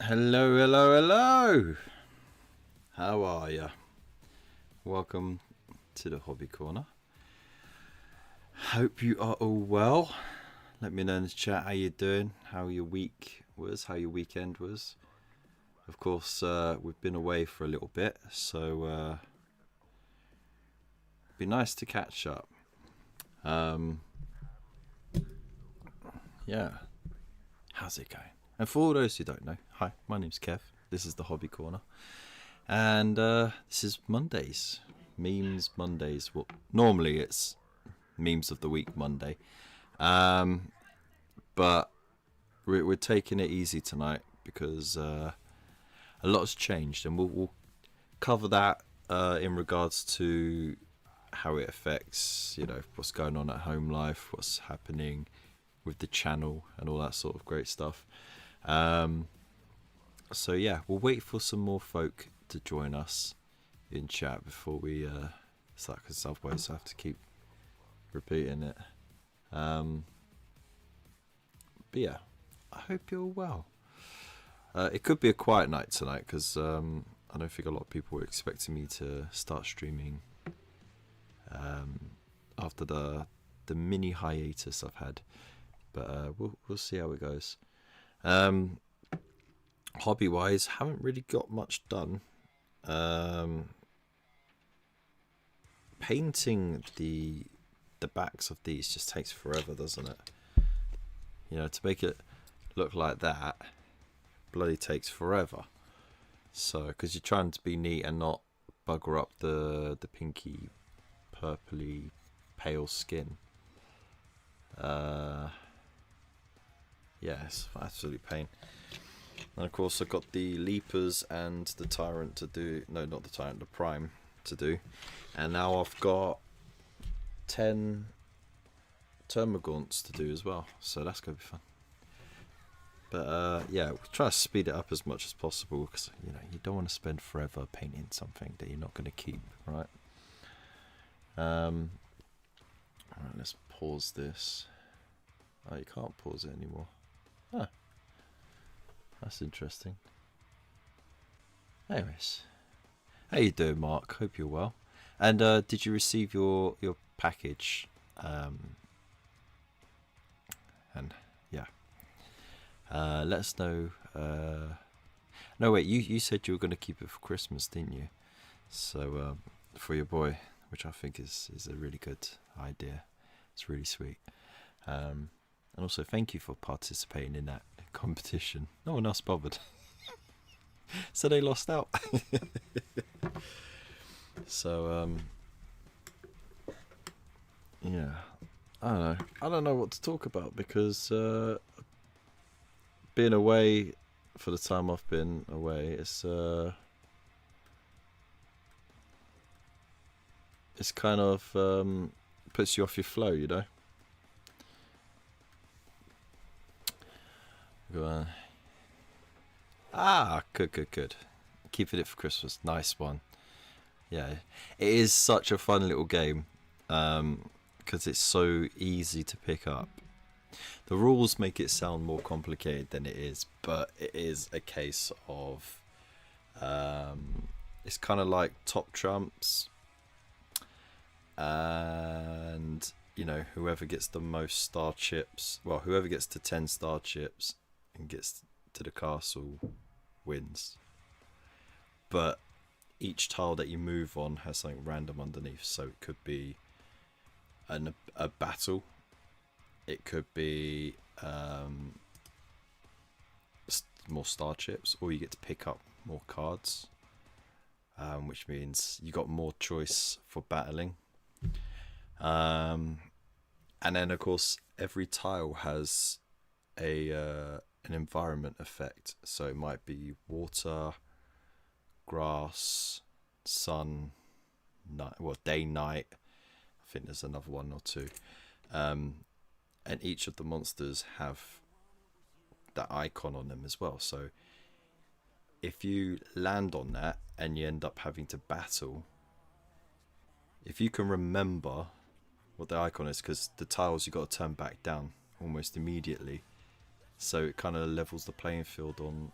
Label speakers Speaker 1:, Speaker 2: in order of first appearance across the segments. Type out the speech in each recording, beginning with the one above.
Speaker 1: Hello, hello, hello. How are ya? Welcome to the Hobby Corner. Hope you are all well. Let me know in the chat how you're doing, how your week was, how your weekend was. Of course, we've been away for a little bit, so be nice to catch up. Yeah, how's it going? And for all those who don't know, hi, my name's Kev. This is the Hobby Corner, and this is Mondays, Memes Mondays. Well, normally it's Memes of the Week Monday, but we're taking it easy tonight because a lot's changed, and we'll cover that in regards to how it affects, what's going on at home life, what's happening with the channel, and all that sort of great stuff. So yeah, we'll wait for some more folk to join us in chat before we start, because otherwise I have to keep repeating it. But yeah, I hope you're well. It could be a quiet night tonight because I don't think a lot of people were expecting me to start streaming after the mini hiatus I've had, but we'll see how it goes. Hobby wise, haven't really got much done. Painting the backs of these just takes forever, doesn't it? To make it look like that bloody takes forever. So because you're trying to be neat and not bugger up the pinky purpley pale skin. Yeah, it's absolute pain. And of course I've got the Leapers and the Tyrant to do. No, not the Tyrant, the Prime to do. And now I've got 10 Termagants to do as well. So that's going to be fun. But yeah, we'll try to speed it up as much as possible because, you don't want to spend forever painting something that you're not going to keep, right? Alright, let's pause this. Oh, you can't pause it anymore. Huh. That's interesting. Anyways, how you doing, Mark? Hope you're well. And did you receive your package? And yeah, let us know. No, wait, you said you were going to keep it for Christmas, didn't you? So for your boy, which I think is a really good idea. It's really sweet. And also thank you for participating in that competition. No one else bothered. So they lost out. So yeah, I don't know what to talk about because being away for the time I've been away, it's kind of puts you off your flow, Go on. Good. Keeping it for Christmas. Nice one. Yeah, it is such a fun little game because it's so easy to pick up. The rules make it sound more complicated than it is, but it is a case of it's kind of like Top Trumps, and whoever gets the most star chips, well, whoever gets to 10 star chips and gets to the castle wins. But each tile that you move on has something random underneath, so it could be a battle, it could be more star chips, or you get to pick up more cards, which means you got more choice for battling. And then of course every tile has an environment effect, so it might be water, grass, sun, night, well, day, night. I think there's another one or two, and each of the monsters have that icon on them as well. So if you land on that and you end up having to battle, if you can remember what the icon is, because the tiles you got to turn back down almost immediately, so it kind of levels the playing field on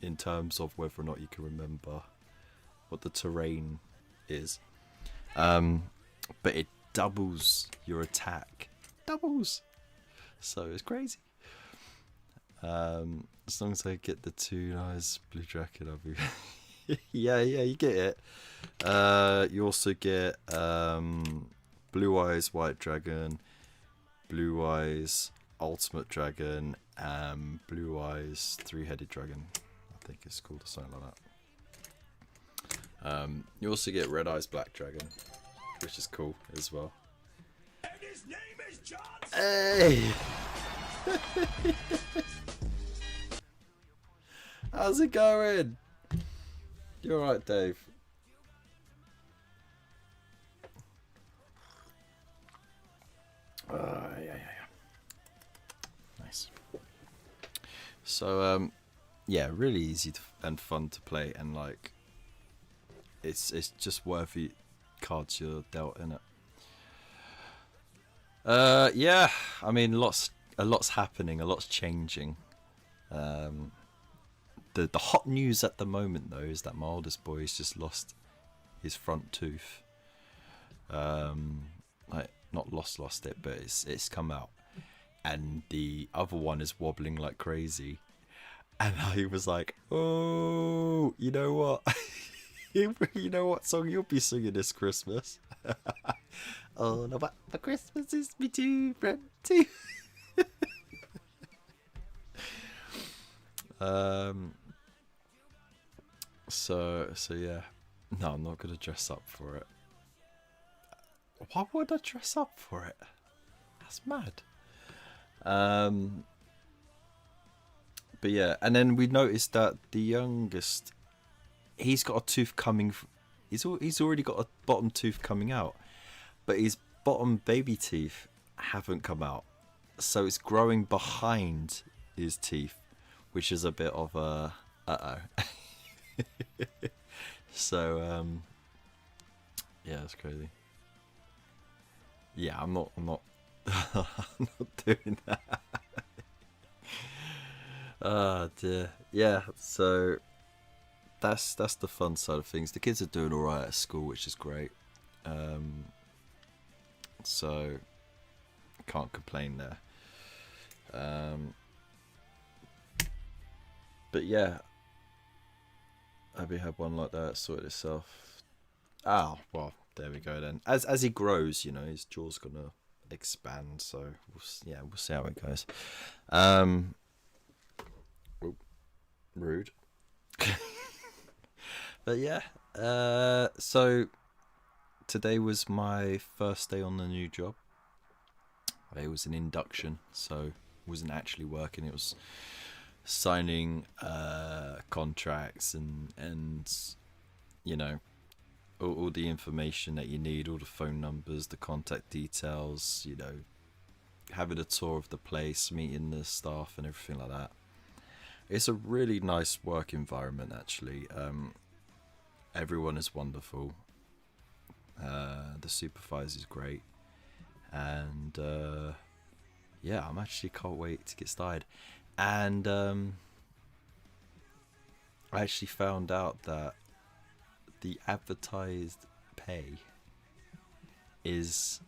Speaker 1: in terms of whether or not you can remember what the terrain is. But it doubles your attack. Doubles! So it's crazy. As long as I get the 2 nice blue dragon, I'll be... yeah, you get it. You also get Blue Eyes White Dragon, Blue Eyes Ultimate Dragon, and Blue Eyes 3-Headed Dragon. I think it's called or something like that. You also get Red Eyes Black Dragon, which is cool as well. And his name is Johnson. Hey! How's it going? You alright, Dave? Yeah. Nice. So, yeah, really easy and fun to play, and like, it's just worthy cards you're dealt in it. Yeah, I mean, a lot's happening, a lot's changing. The hot news at the moment though is that my oldest boy has just lost his front tooth. Like not lost it, but it's come out, and the other one is wobbling like crazy. And I was like, oh, you know what? You know what song you'll be singing this Christmas? Oh no, but for Christmas is me too, front tooth. So yeah, no, I'm not gonna dress up for it. Why would I dress up for it? That's mad. But yeah, and then we noticed that the youngest, he's got a tooth coming. He's already got a bottom tooth coming out, but his bottom baby teeth haven't come out, so it's growing behind his teeth, which is a bit of a So yeah, it's crazy. Yeah, I'm not I'm not doing that. Oh dear. Yeah, so that's the fun side of things. The kids are doing alright at school, which is great. So can't complain there. But yeah, Abby had one like that sorted itself. Oh, well, there we go then. As he grows, you know, his jaw's gonna expand. So we'll see how it goes. Rude. But yeah, so today was my first day on the new job. It was an induction, so wasn't actually working. It was signing contracts and you know, all the information that you need, all the phone numbers, the contact details, you know, having a tour of the place, meeting the staff and everything like that. It's a really nice work environment, actually. Everyone is wonderful. The supervisor is great, and yeah, I'm actually can't wait to get started. And I actually found out that the advertised pay is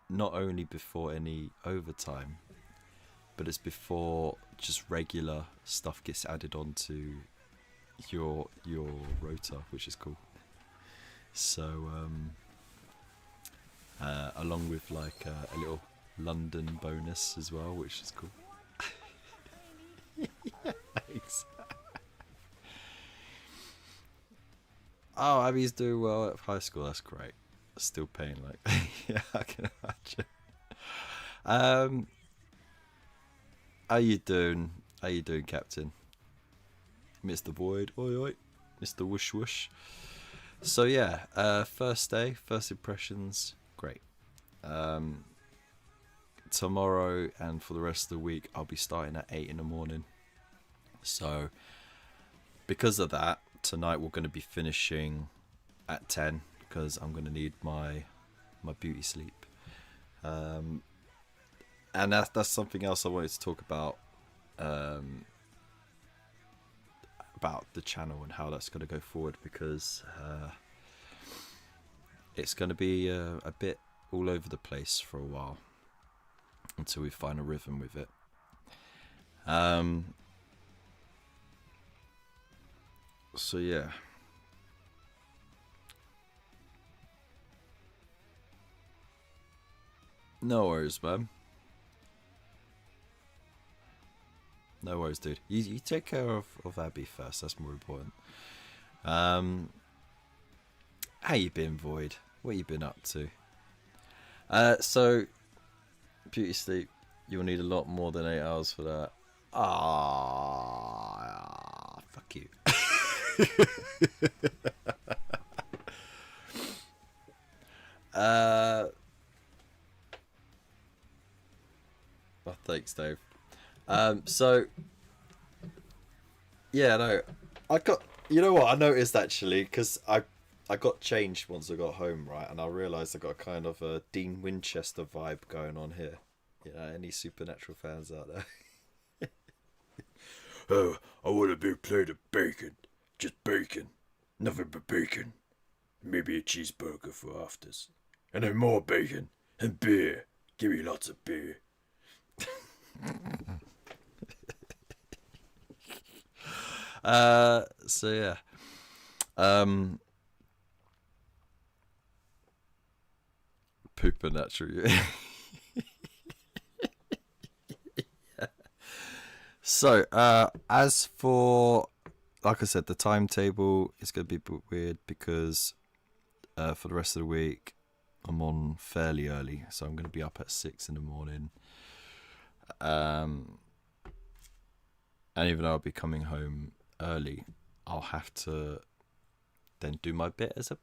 Speaker 1: not only before any overtime, but it's before just regular stuff gets added onto your rota, which is cool. So along with like a little London bonus as well, which is cool. Yeah, thanks. Oh, Abby's doing well at high school. That's great. Still paying like yeah, I can imagine. How you doing? How you doing, Captain? Mr. Void, oi oi, Mr. Whoosh Whoosh. So yeah, first day, first impressions, great. Tomorrow and for the rest of the week, I'll be starting at 8 in the morning. So because of that, tonight we're going to be finishing at 10 because I'm going to need my beauty sleep. And that's something else I wanted to talk about. about the channel and how that's going to go forward, because it's going to be a bit all over the place for a while until we find a rhythm with it. So yeah. No worries, man. No worries, dude. You take care of Abby first. That's more important. How you been, Void? What you been up to? So, beauty sleep. You'll need a lot more than 8 hours for that. Ah, fuck you. Well, thanks, Dave. So, yeah, no, I got. You know what I noticed actually, because I got changed once I got home, right, and I realised I got kind of a Dean Winchester vibe going on here. You know, any Supernatural fans out there? Oh, I want a big plate of bacon. Just bacon. Nothing but bacon. Maybe a cheeseburger for afters. And then more bacon. And beer. Give me lots of beer. So yeah. Poopernatural. Yeah. So, as for, like I said, the timetable is going to be a bit weird because for the rest of the week, I'm on fairly early. So I'm going to be up at 6 in the morning. And even though I'll be coming home early, I'll have to then do my bit as a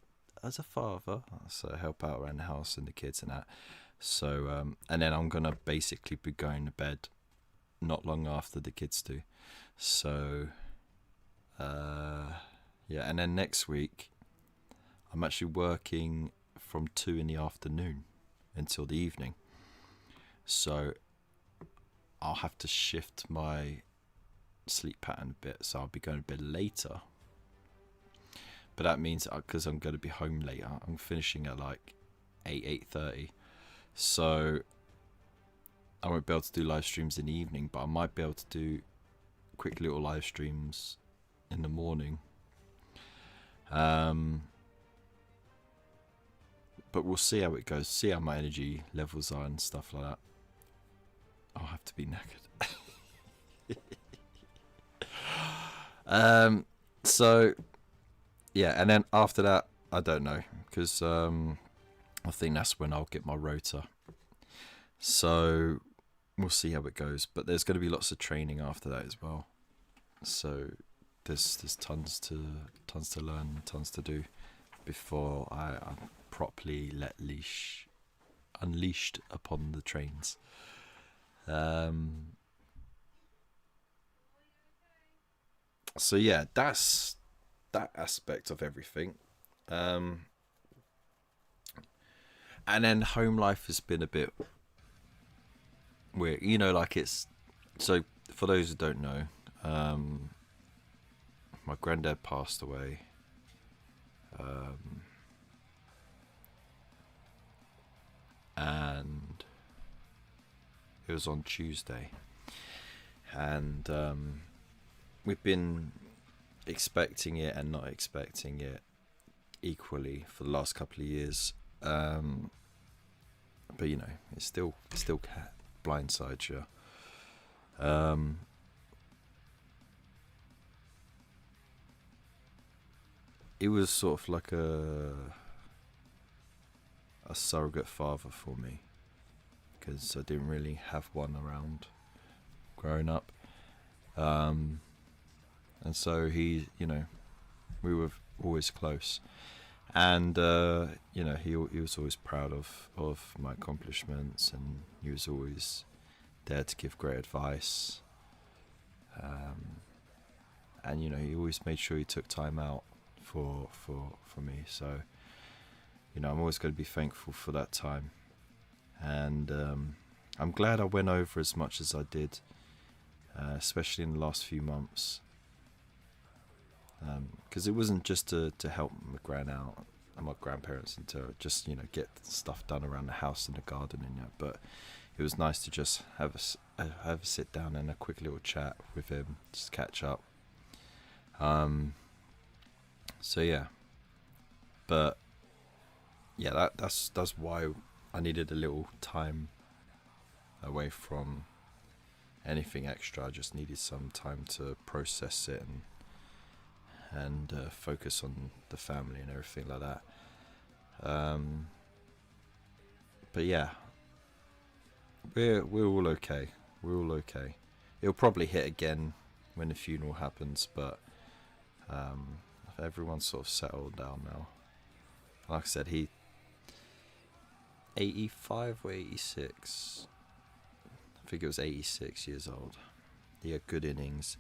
Speaker 1: father. So help out around the house and the kids and that. So, and then I'm going to basically be going to bed not long after the kids do. So, yeah, and then next week I'm actually working from 2 in the afternoon until the evening. So I'll have to shift my sleep pattern a bit, so I'll be going to bed later. But that means, because I'm going to be home later, I'm finishing at like 8:30. So I won't be able to do live streams in the evening, but I might be able to do quick little live streams in the morning. But we'll see how it goes, see how my energy levels are and stuff like that. I'll have to be knackered. So yeah, and then after that, I don't know, because I think that's when I'll get my rota. So we'll see how it goes. But there's going to be lots of training after that as well. So there's tons to learn, tons to do before I'm properly unleashed upon the trains. So yeah, that's that aspect of everything. And then home life has been a bit weird, you know, like it's, so for those who don't know, my granddad passed away, and it was on Tuesday, and we've been expecting it and not expecting it equally for the last couple of years, but you know, it still blindsides you. It was sort of like a surrogate father for me, because I didn't really have one around growing up, and so he, you know, we were always close, and you know, he was always proud of my accomplishments, and he was always there to give great advice, and you know, he always made sure he took time out for me. So you know, I'm always going to be thankful for that time, and I'm glad I went over as much as I did, especially in the last few months, because it wasn't just to help my gran out and my grandparents and to just get stuff done around the house and the garden and that, but it was nice to just have a sit down and a quick little chat with him, just catch up. So yeah, but yeah, that's why I needed a little time away from anything extra. I just needed some time to process it and focus on the family and everything like that. But yeah, we're all okay. We're all okay. It'll probably hit again when the funeral happens, but everyone's sort of settled down now. Like I said, he 85 or 86. I think it was 86 years old. He had good innings,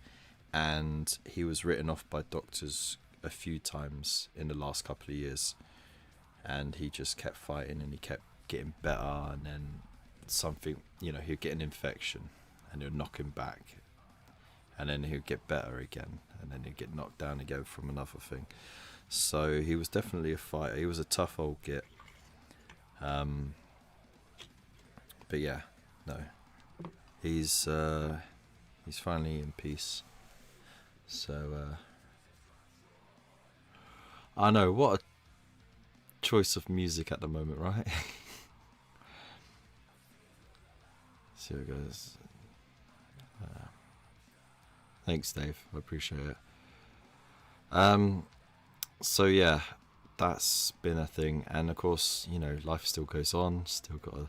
Speaker 1: and he was written off by doctors a few times in the last couple of years, and he just kept fighting and he kept getting better, and then something, he'd get an infection and it would knock him back, and then he'd get better again, and then he'd get knocked down again from another thing. So he was definitely a fighter. He was a tough old git. But yeah, no, he's finally in peace. So I know, what a choice of music at the moment, right? See how it goes. Thanks, Dave. I appreciate it. So yeah, that's been a thing, and of course, life still goes on. Still got to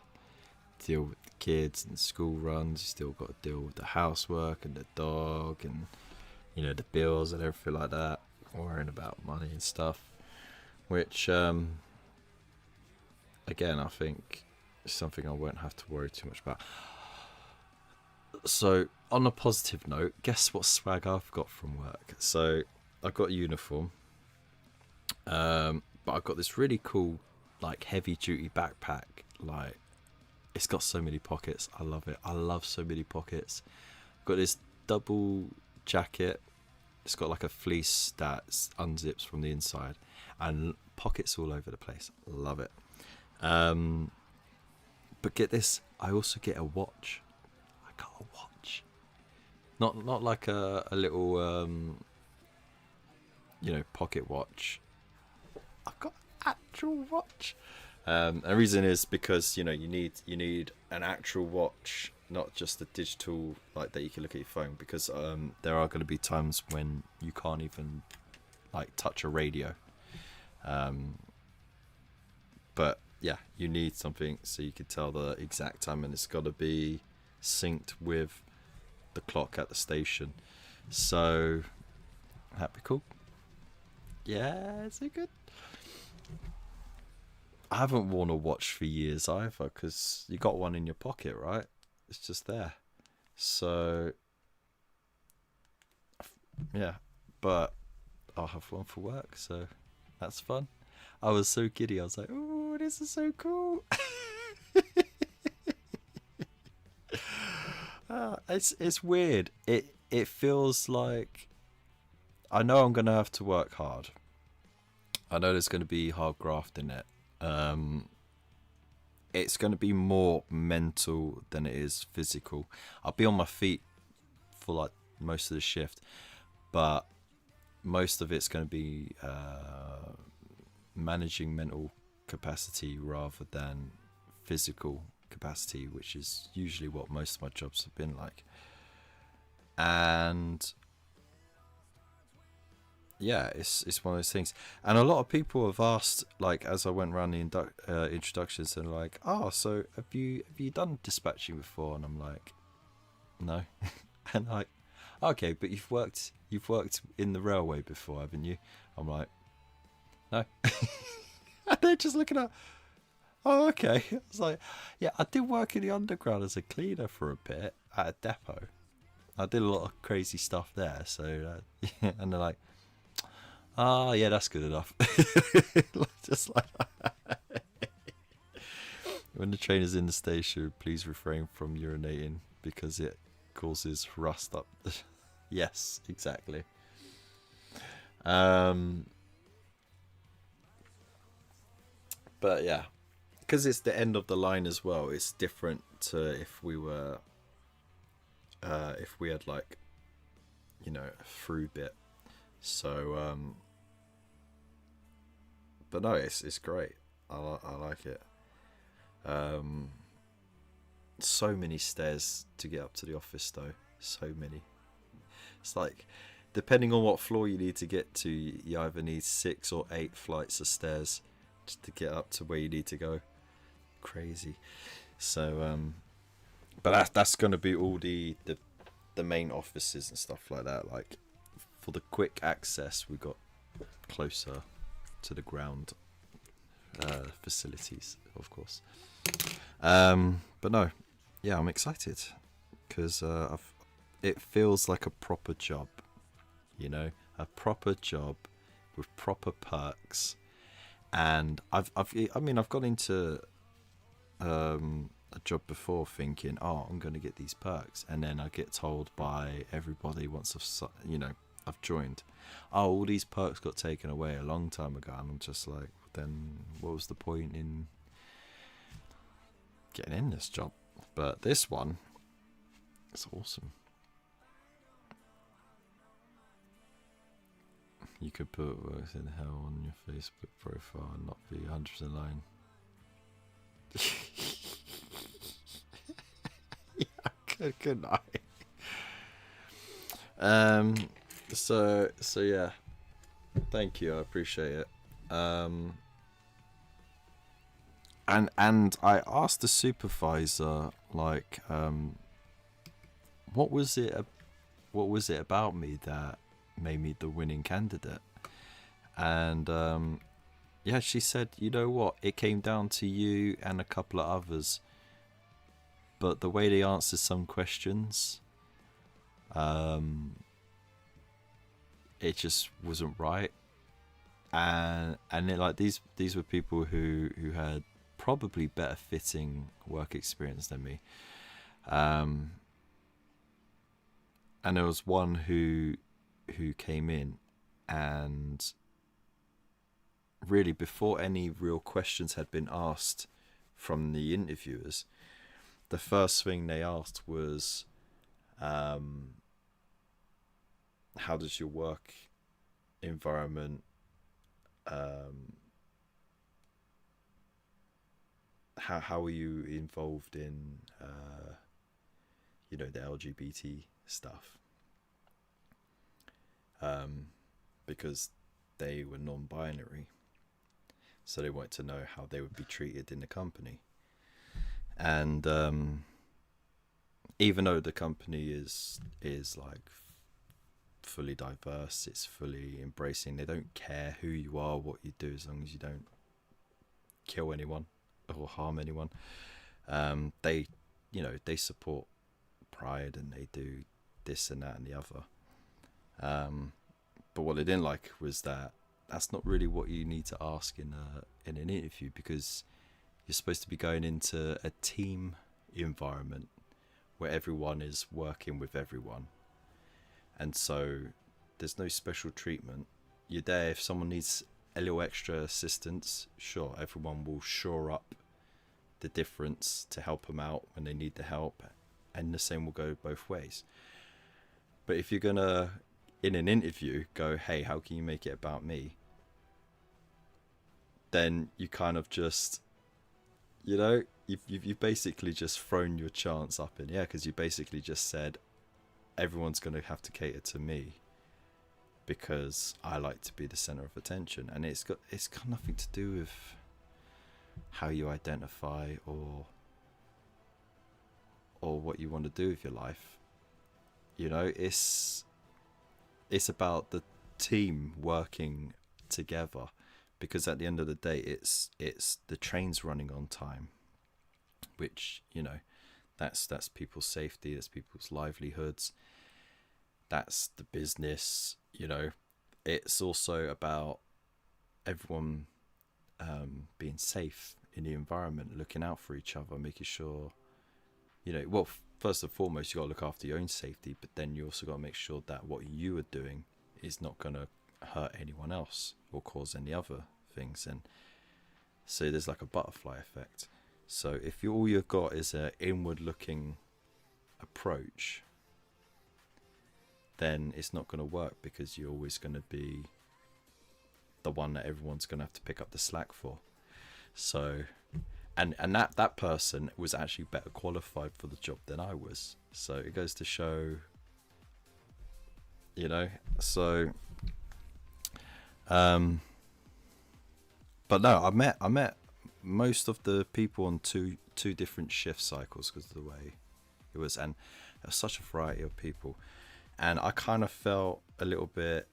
Speaker 1: deal with the kids and school runs. Still got to deal with the housework and the dog, and the bills and everything like that. Worrying about money and stuff, which again, I think is something I won't have to worry too much about. So, on a positive note, guess what swag I've got from work? So, I got a uniform, but I got this really cool, heavy duty backpack. It's got so many pockets. I love it. I love so many pockets. Got this double jacket. It's got a fleece that unzips from the inside, and pockets all over the place. Love it. But get this, I also get a watch. I got a watch. Not like a little pocket watch. I've got an actual watch. The reason is because you need an actual watch, not just a digital that you can look at your phone, because there are going to be times when you can't even touch a radio. But yeah, you need something so you can tell the exact time, and it's got to be synced with the clock at the station. So that'd be cool. Yeah, is it good? I haven't worn a watch for years either, because you got one in your pocket, right? It's just there. So yeah, but I'll have one for work, so that's fun. I was so giddy. I was like, "Oh, this is so cool!" It's weird. It feels like I know I'm gonna have to work hard. I know there's gonna be hard graft in it. It's gonna be more mental than it is physical. I'll be on my feet for most of the shift, but most of it's gonna be managing mental capacity rather than physical capacity, which is usually what most of my jobs have been like. And yeah, it's one of those things. And a lot of people have asked, as I went around the introductions, and "Oh, so have you done dispatching before?" And I'm like, "No." And "Okay, but you've worked in the railway before, haven't you?" I'm like, "No." And they're just looking at, "Oh, okay." I was like, "Yeah, I did work in the underground as a cleaner for a bit at a depot. I did a lot of crazy stuff there." So, and they're like, "Ah, yeah, that's good enough." Just like that. When the train is in the station, please refrain from urinating because it causes rust up. Yes, exactly. Um, but yeah, because it's the end of the line as well. It's different to if we had like, a through bit. So, but no, it's great. I like it. Um, so many stairs to get up to the office though. So many. It's like, depending on what floor you need to get to, you either need 6 or 8 flights of stairs just to get up to where you need to go. Crazy. So, but that's going to be all the main offices and stuff like that. Like, for the quick access, we got closer to the ground facilities, of course. But no, yeah, I'm excited because it feels like a proper job, a proper job with proper perks. And I've gone into a job before thinking, oh, I'm going to get these perks, and then I get told by everybody once I've joined, oh, all these perks got taken away a long time ago, and I'm just like, then what was the point in getting in this job? But this one, it's awesome. You could put works in hell on your Facebook profile and not be 100% lying. Yeah, good night. So yeah, thank you, I appreciate it. And I asked the supervisor, like, what was it about me that made me the winning candidate? And yeah, she said, you know what, it came down to you and a couple of others, but the way they answered some questions, it just wasn't right. And like these were people who had probably better fitting work experience than me. And there was one who came in, and really, before any real questions had been asked from the interviewers, the first thing they asked was, how does your work environment how are you involved in the LGBT stuff, because they were non-binary, so they wanted to know how they would be treated in the company. And even though the company is like fully diverse, it's fully embracing, they don't care who you are, what you do, as long as you don't kill anyone or harm anyone. They support Pride, and they do this and that and the other. But what they didn't like was that that's not really what you need to ask in an interview, because you're supposed to be going into a team environment where everyone is working with everyone, and so there's no special treatment. You're there if someone needs a little extra assistance, sure, everyone will shore up the difference to help them out when they need the help, and the same will go both ways. But if you're gonna, in an interview, go, hey, how can you make it about me, then you kind of just, you've basically just thrown your chance up in the air, because you basically just said everyone's going to have to cater to me because I like to be the center of attention, and it's got nothing to do with how you identify or what you want to do with your life. It's about the team working together, because at the end of the day, it's the trains running on time, which that's people's safety, that's people's livelihoods, that's the business. It's also about everyone being safe in the environment, looking out for each other, making sure, well, first and foremost, you got to look after your own safety, but then you also got to make sure that what you are doing is not going to hurt anyone else or cause any other things. And so there's like a butterfly effect. So if all you've got is an inward looking approach, then it's not going to work, because you're always going to be the one that everyone's going to have to pick up the slack for. So and that person was actually better qualified for the job than I was. So it goes to show, you know. So but no, I met most of the people on two different shift cycles because of the way it was, and there was such a variety of people, and I kind of felt a little bit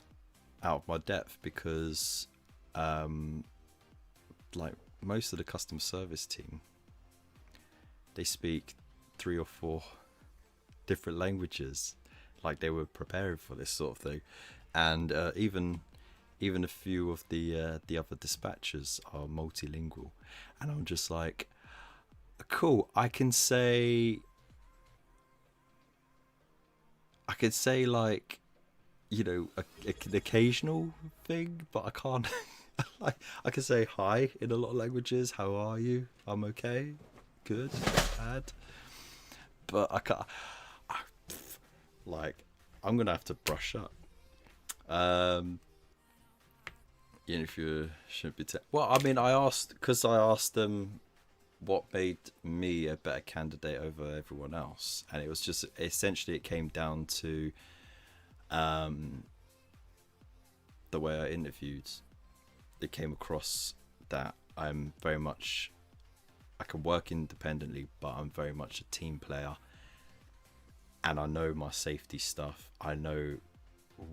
Speaker 1: out of my depth because like most of the customer service team, they speak 3 or 4 different languages, like they were preparing for this sort of thing. And even a few of the other dispatchers are multilingual, and I'm just like, cool, I can say like, you know, an occasional thing, but I can't like, I can say hi in a lot of languages. How are you? I'm okay, good, bad. But I can't, like, I'm gonna have to brush up. You know, if you shouldn't be well, I mean, I asked them what made me a better candidate over everyone else, and it was just essentially, it came down to the way I interviewed. It came across that I'm very much, I can work independently, but I'm very much a team player, and I know my safety stuff. I know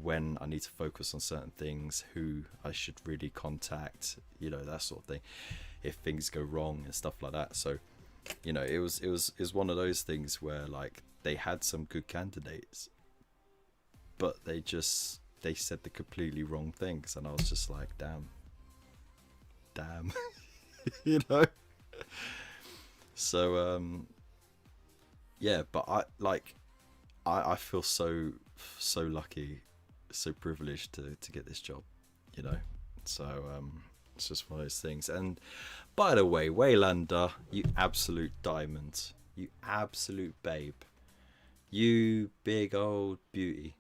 Speaker 1: when I need to focus on certain things, who I should really contact, you know, that sort of thing, if things go wrong and stuff like that. So, you know, it was one of those things where, like, they had some good candidates, but they said the completely wrong things, and I was just like, damn you know. So yeah, but I feel so lucky, so privileged to get this job, you know. So it's just one of those things. And by the way, Waylander, you absolute diamond, you absolute babe, you big old beauty,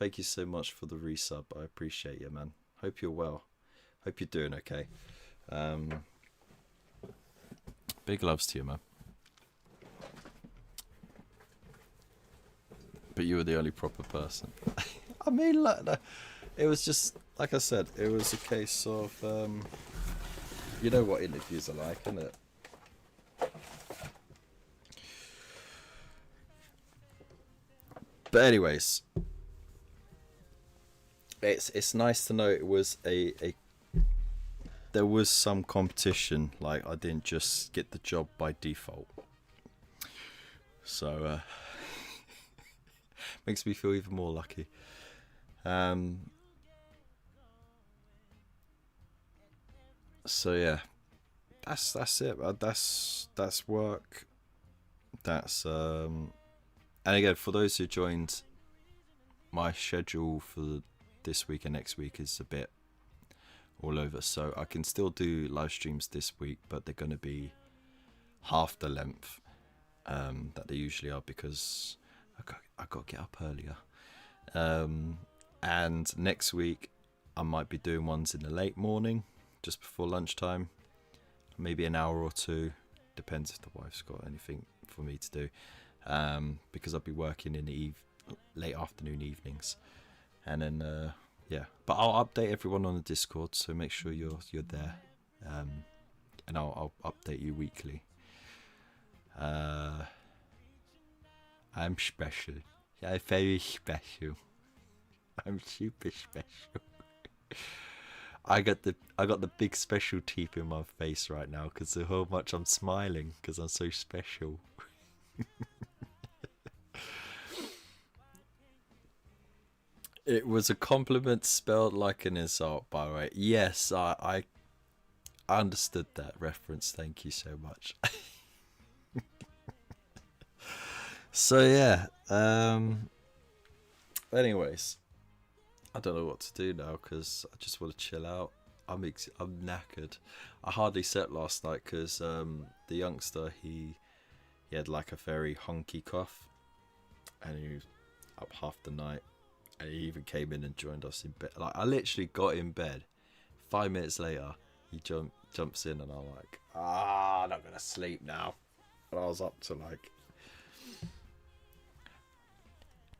Speaker 1: thank you so much for the resub. I appreciate you, man. Hope you're well, hope you're doing okay. Big loves to you, man. But you were the only proper person. I mean, like, it was just, like I said, it was a case of, you know what interviews are like, isn't it? But anyways, it's nice to know it was there was some competition. Like, I didn't just get the job by default. So makes me feel even more lucky. So yeah, that's it. That's work. That's and again, for those who joined, my schedule for this week and next week is a bit all over. So I can still do live streams this week, but they're going to be half the length that they usually are, because I got to get up earlier. And next week I might be doing ones in the late morning, just before lunchtime, maybe an hour or two, depends if the wife's got anything for me to do, because I'll be working in the late afternoon, evenings. And then yeah, but I'll update everyone on the Discord, so make sure you're there, and I'll update you weekly. I'm special. I'm very special. I'm super special. I got the big special teeth in my face right now because of how much I'm smiling, because I'm so special. It was a compliment spelled like an insult, by the way. Yes, I understood that reference. Thank you so much. So yeah. Anyways, I don't know what to do now because I just want to chill out. I'm knackered. I hardly slept last night because the youngster he had like a very honky cough, and he was up half the night, and he even came in and joined us in bed. Like I literally got in bed, 5 minutes later he jumps in, and I'm like, I'm not gonna sleep now. And I was up to like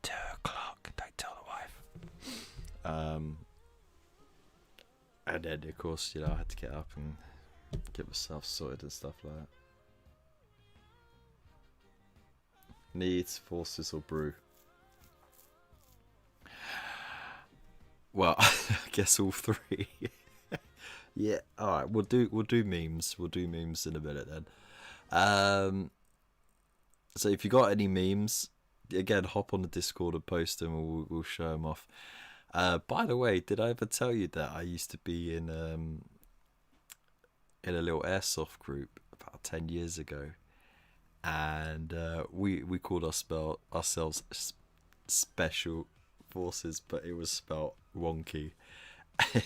Speaker 1: 2 o'clock. Don't tell the wife. And then of course, I had to get up and get myself sorted and stuff like that. Needs, forces, or brew? Well, I guess all three. Yeah. All right. We'll do memes. We'll do memes in a minute then. So if you got any memes, again, hop on the Discord and post them, and we'll show them off. By the way, did I ever tell you that I used to be in a little airsoft group about 10 years ago, and we called ourselves Special Forces, but it was spelt wonky. And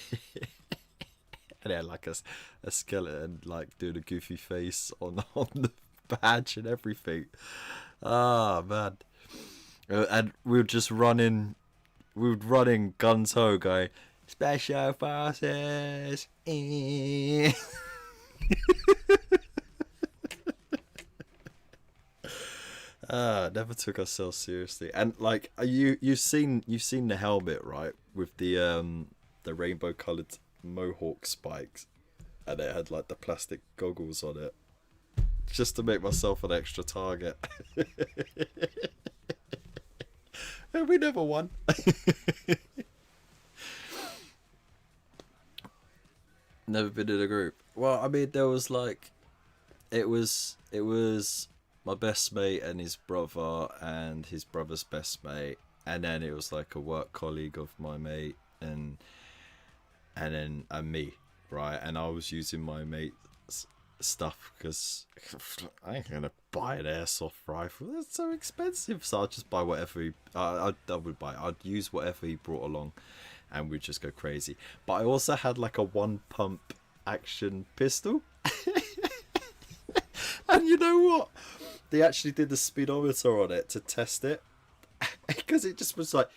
Speaker 1: they had like a skeleton like doing a goofy face on the badge and everything. Ah, man. And we would just running guns ho, going Special Forces. Never took ourselves seriously. And like you've seen the helmet, right, with the rainbow coloured mohawk spikes, and it had like the plastic goggles on it, just to make myself an extra target. And we never won. Never been in a group. Well, I mean, there was like, it was my best mate and his brother and his brother's best mate, and then it was like a work colleague of my mate, and then me, right? And I was using my mate's stuff because I ain't gonna buy an airsoft rifle. It's so expensive. So I'd just buy whatever I would buy. I'd use whatever he brought along, and we'd just go crazy. But I also had like a 1-pump action pistol. And you know what? They actually did the speedometer on it to test it, because it just was like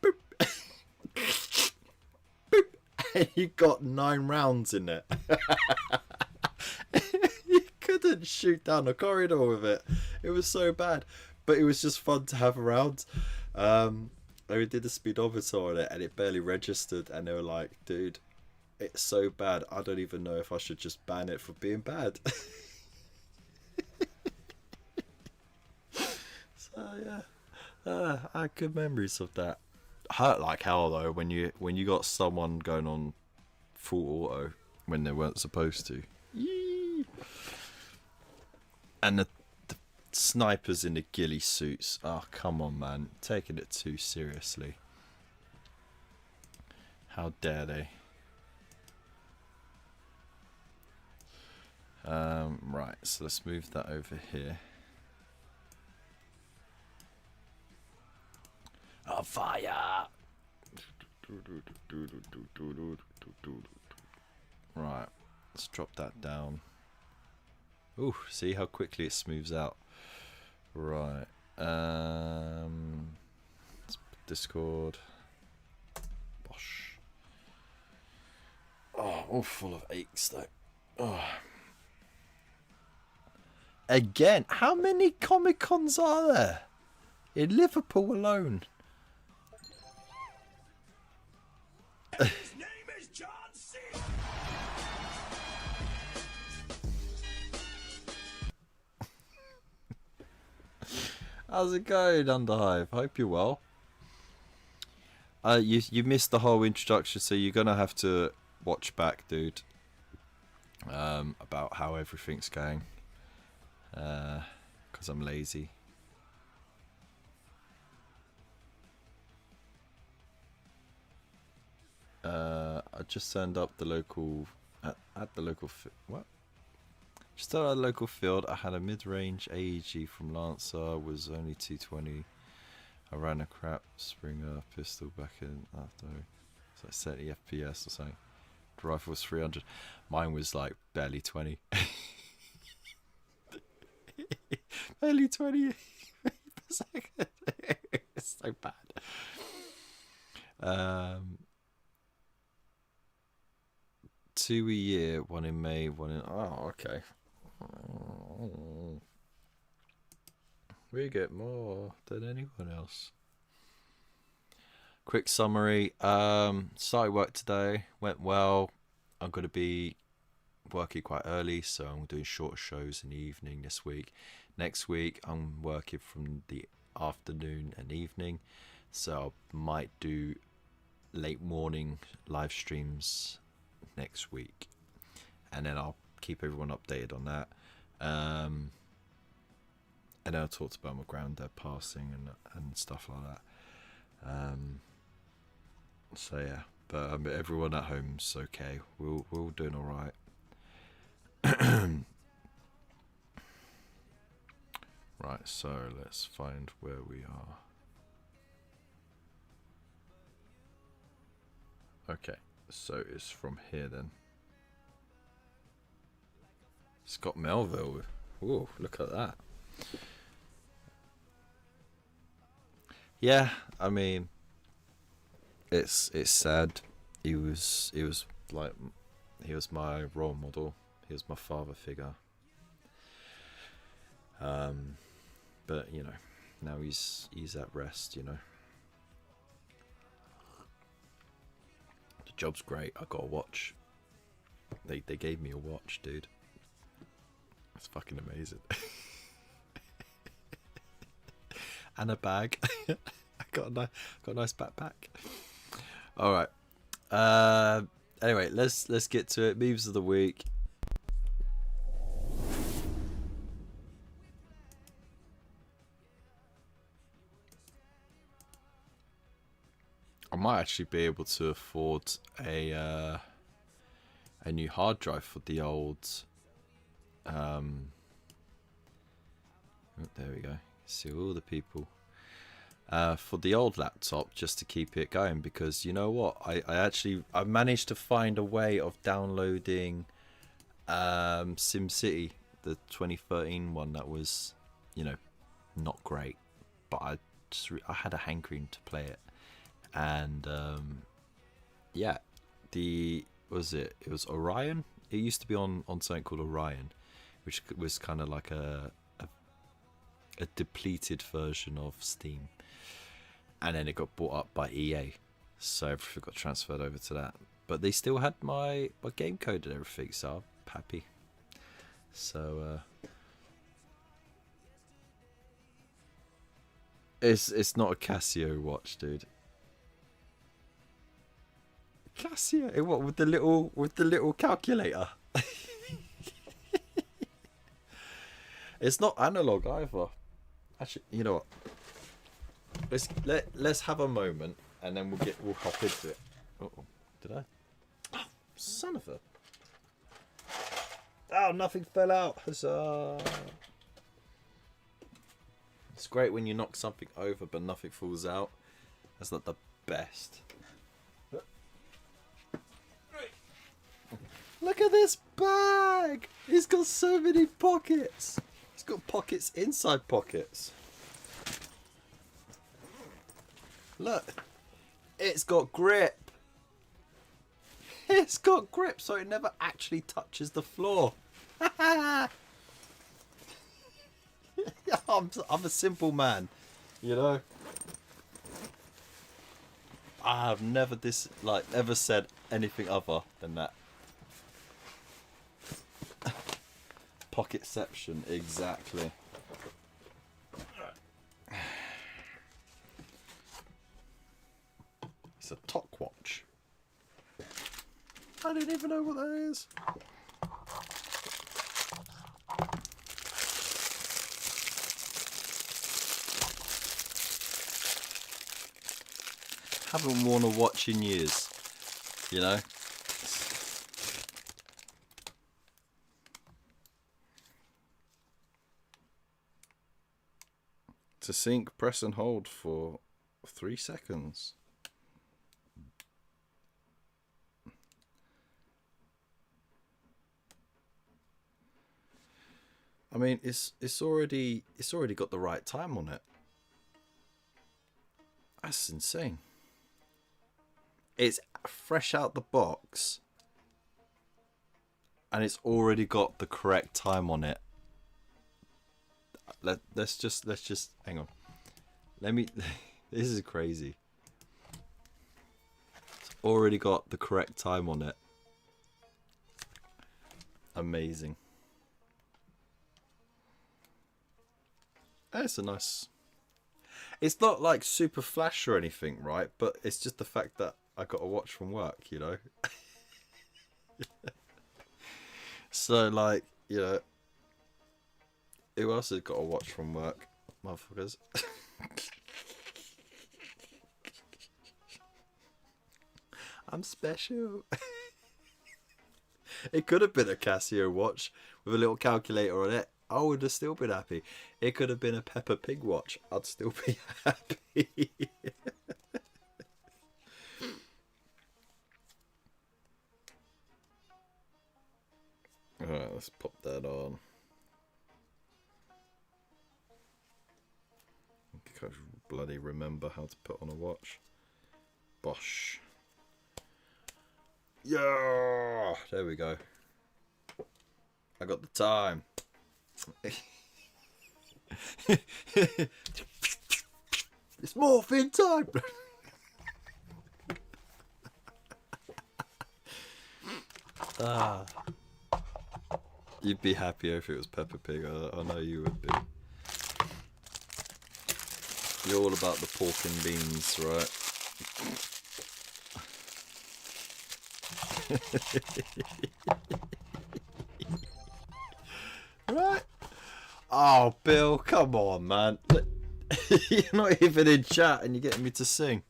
Speaker 1: boop, boop, and you got 9 rounds in it. You couldn't shoot down a corridor with it. It was so bad, but it was just fun to have around. They did the speedometer on it, and it barely registered, and they were like, dude, it's so bad, I don't even know if I should just ban it for being bad. So yeah, I had good memories of that. Hurt like hell though when you got someone going on full auto when they weren't supposed to. Yee. And the snipers in the ghillie suits. Oh, come on, man. Taking it too seriously. How dare they? Right, so let's move that over here. Oh, fire! Right, let's drop that down. Ooh, see how quickly it smooths out. Right, let's put Discord. Bosh. Oh, all full of aches though. Oh. Again, how many Comic Cons are there in Liverpool alone?
Speaker 2: His name is John C.
Speaker 1: How's it going, Underhive? Hope you're well. You missed the whole introduction, so you're gonna have to watch back, dude. About how everything's going. 'Cause I'm lazy. I just turned up the local at the local what? Just at the local field. I had a mid-range AEG from Lancer. Was only 220. I ran a crap Springer pistol back in after so 70 FPS or something. The rifle was 300. Mine was like barely 20. Barely 20 per second. It's so bad. 2 a year, 1 in May, 1 in... Oh, okay. We get more than anyone else. Quick summary. Started work today. Went well. I'm going to be working quite early, so I'm doing shorter shows in the evening this week. Next week, I'm working from the afternoon and evening, so I might do late morning live streams next week, and then I'll keep everyone updated on that. And then I talked about my granddad passing and stuff like that. So yeah, but everyone at home's okay. We're all doing all right. Right, so let's find where we are. Okay, so it's from here then. Scott Melville. Whoa, look at that. Yeah, I mean, it's sad. He was my role model. He was my father figure. But you know, now he's at rest. You know, the job's great. I got a watch. They gave me a watch, dude. It's fucking amazing. And a bag. I got a nice backpack. All right. Anyway, let's get to it. Memes of the week. I might actually be able to afford a new hard drive for the old. Oh, there we go. See all the people. For the old laptop, just to keep it going, because you know what, I managed to find a way of downloading SimCity, the 2013 one that was, you know, not great, but I had a hankering to play it, and yeah, it was Orion. It used to be on something called Orion, which was kind of like a depleted version of Steam, and then it got bought up by EA, so everything got transferred over to that. But they still had my game code and everything, so I'm happy. So it's not a Casio watch, dude. Casio, what, with the little calculator? It's not analog either. Actually, you know what? Let's have a moment, and then we'll hop into it. Oh, did I? Oh, son of a! Oh, nothing fell out. Huzzah! It's great when you knock something over, but nothing falls out. That's not the best. Look at this bag! It's got so many pockets. It's got pockets inside pockets. Look, it's got grip. It's got grip, so it never actually touches the floor. I'm a simple man, you know. I have never ever said anything other than that. Pocketception, exactly. It's a Tok watch. I didn't even know what that is. Haven't worn a watch in years, you know. To sync, press and hold for 3 seconds. I mean, it's already got the right time on it. That's insane. It's fresh out the box, and it's already got the correct time on it. Let's just hang on. This is crazy. It's already got the correct time on it. Amazing. It's a nice. It's not like super flash or anything, right? But it's just the fact that I got a watch from work, you know. So like, you know, who else has got a watch from work, motherfuckers? I'm special. It could have been a Casio watch with a little calculator on it. I would have still been happy. It could have been a Peppa Pig watch. I'd still be happy. Alright, let's pop that on. I can't bloody remember how to put on a watch. Bosh. Yeah! There we go. I got the time. It's morphine time. You'd be happier if it was Peppa Pig. I know you would be. You're all about the pork and beans, right? Right? Oh, Bill, come on, man. You're not even in chat and you're getting me to sing.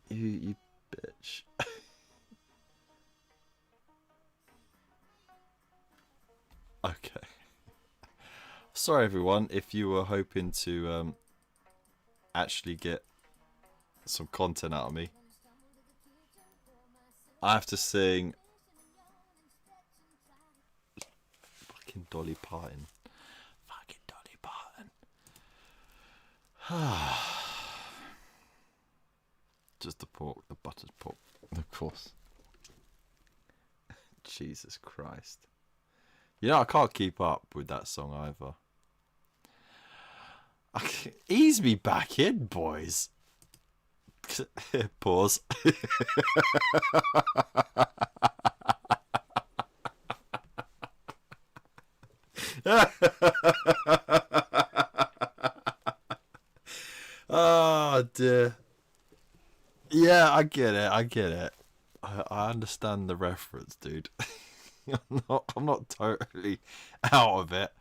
Speaker 1: You bitch. Okay. Sorry, everyone, if you were hoping to actually get some content out of me. I have to sing fucking Dolly Parton. Fucking Dolly Parton. Just the pork, the buttered pork, of course. Jesus Christ. You know, I can't keep up with that song either. Ease me back in, boys. Pause. Oh dear. Yeah, I get it. I understand the reference, dude. I'm not totally out of it.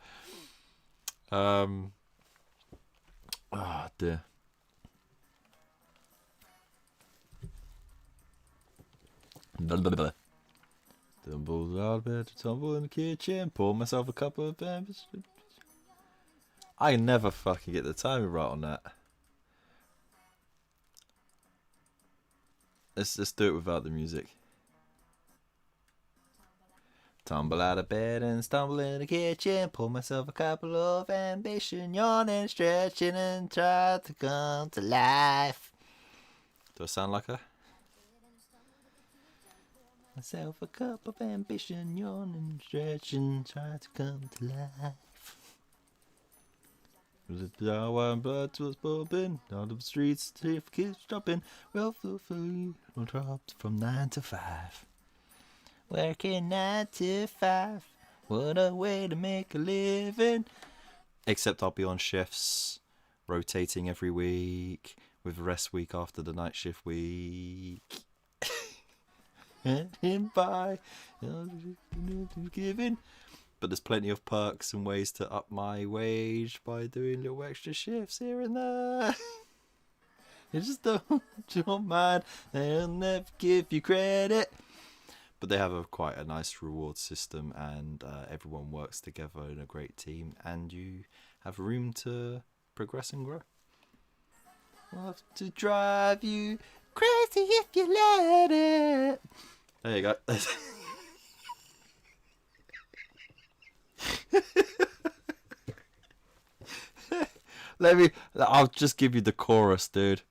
Speaker 1: Oh dear. Tumble out of bed, tumble in the kitchen, pour myself a cup of bamboo. I never fucking get the timing right on that. Let's do it without the music. Tumble out of bed and stumble in the kitchen, pour myself a couple of ambition, yawning, stretching, and try to come to life. Do I sound like her? Myself a cup of ambition, yawning, stretching, try to come to life. The flower and blood was pumping, down the streets, kids dropping, well, drops from 9 to 5. Working 9 to 5, what a way to make a living. Except I'll be on shifts, rotating every week, with rest week after the night shift week. And by giving. But there's plenty of perks and ways to up my wage by doing little extra shifts here and there. You just don't mind, they'll never give you credit. But they have quite a nice reward system, and everyone works together in a great team, and you have room to progress and grow. Love to drive you crazy if you let it. There you go. I'll just give you the chorus, dude.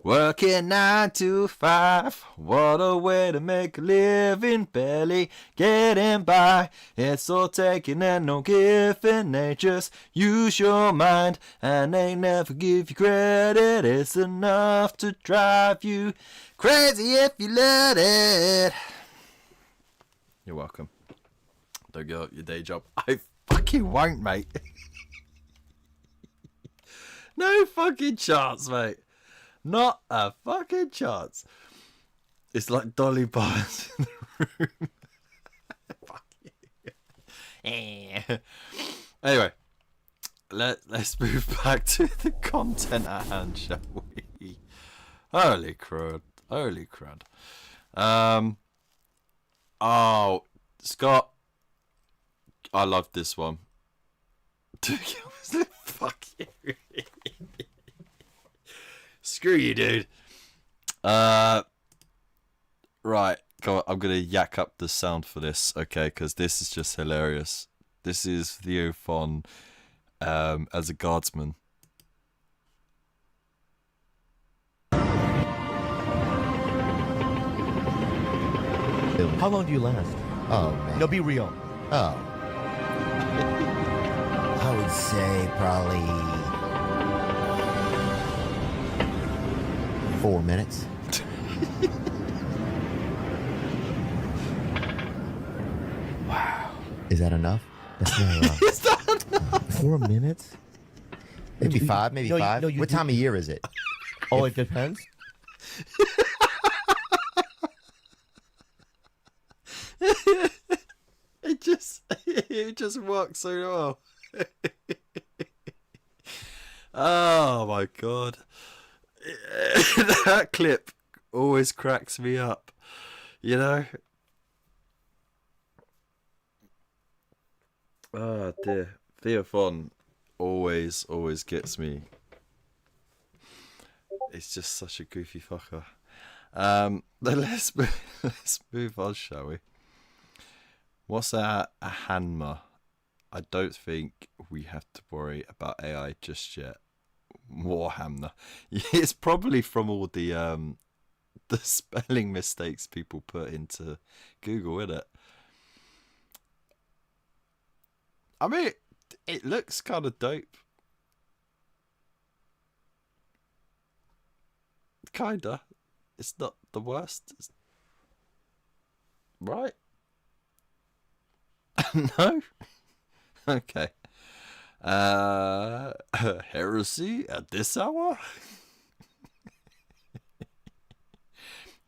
Speaker 1: Working 9 to 5, what a way to make a living, barely getting by. It's all taking and no giving, they just use your mind, and they never give you credit. It's enough to drive you crazy if you let it. You're welcome. Don't give up your day job. I fucking won't, mate. No fucking chance, mate. Not a fucking chance. It's like Dolly Parton's in the room. Fuck you. Anyway, let's move back to the content at hand, shall we? Holy crud. Holy crud. Oh, Scott. I love this one. Fuck you. Screw you, dude. Right, come on, I'm gonna yak up the sound for this, okay? Because this is just hilarious. This is Theo Von as a guardsman.
Speaker 3: How long do you last?
Speaker 4: Oh, man.
Speaker 3: No, be real.
Speaker 4: Oh. I would say probably 4 minutes.
Speaker 3: Wow.
Speaker 4: Is that enough? That's not enough.
Speaker 1: Is that enough?
Speaker 3: 4 minutes?
Speaker 4: Maybe 5, maybe
Speaker 3: No,
Speaker 4: 5.
Speaker 3: no, you-
Speaker 4: What time of year is it?
Speaker 3: Oh, it depends.
Speaker 1: It just works so well. Oh my god. That clip always cracks me up. You know? Oh dear. Theo Von always gets me. It's just such a goofy fucker. Let's move on, shall we? What's a Hanma? I don't think we have to worry about AI just yet. Warhammer. It's probably from all the spelling mistakes people put into Google, isn't it? I mean, it looks kind of dope. Kinda. It's not the worst. Right? No? Okay. Heresy at this hour?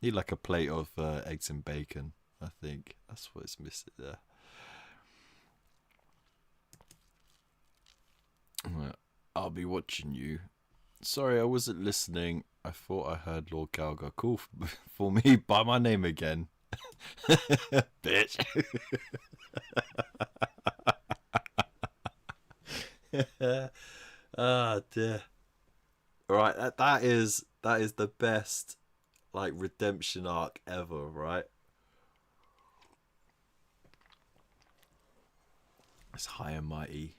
Speaker 1: Need like a plate of eggs and bacon, I think. That's what's missing there. I'll be watching you. Sorry, I wasn't listening. I thought I heard Lord Galga call for me by my name again. Bitch. Ah, dear. Right, that is the best like redemption arc ever, right? It's high and mighty.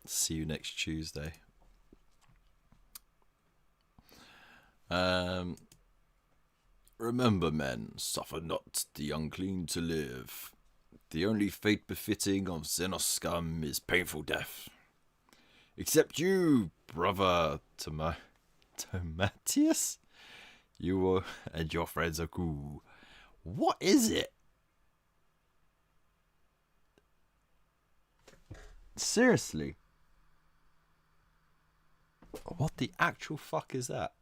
Speaker 1: See you next Tuesday. Remember, men, suffer not the unclean to live. The only fate befitting of Xenoscum is painful death. Except you, brother Tomatius. You and your friends are cool. What is it? Seriously? What the actual fuck is that?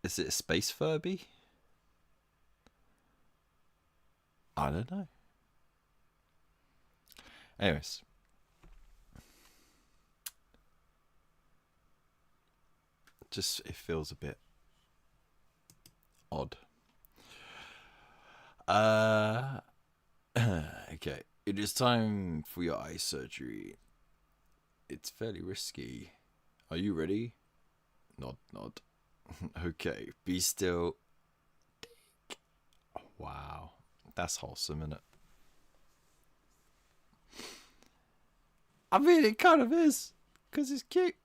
Speaker 1: Is it a space Furby? I don't know. Anyways. Just it feels a bit odd. Okay. It is time for your eye surgery. It's fairly risky. Are you ready? Nod, nod. Okay, be still. Wow, that's wholesome, isn't it? I mean, it kind of is, because it's cute.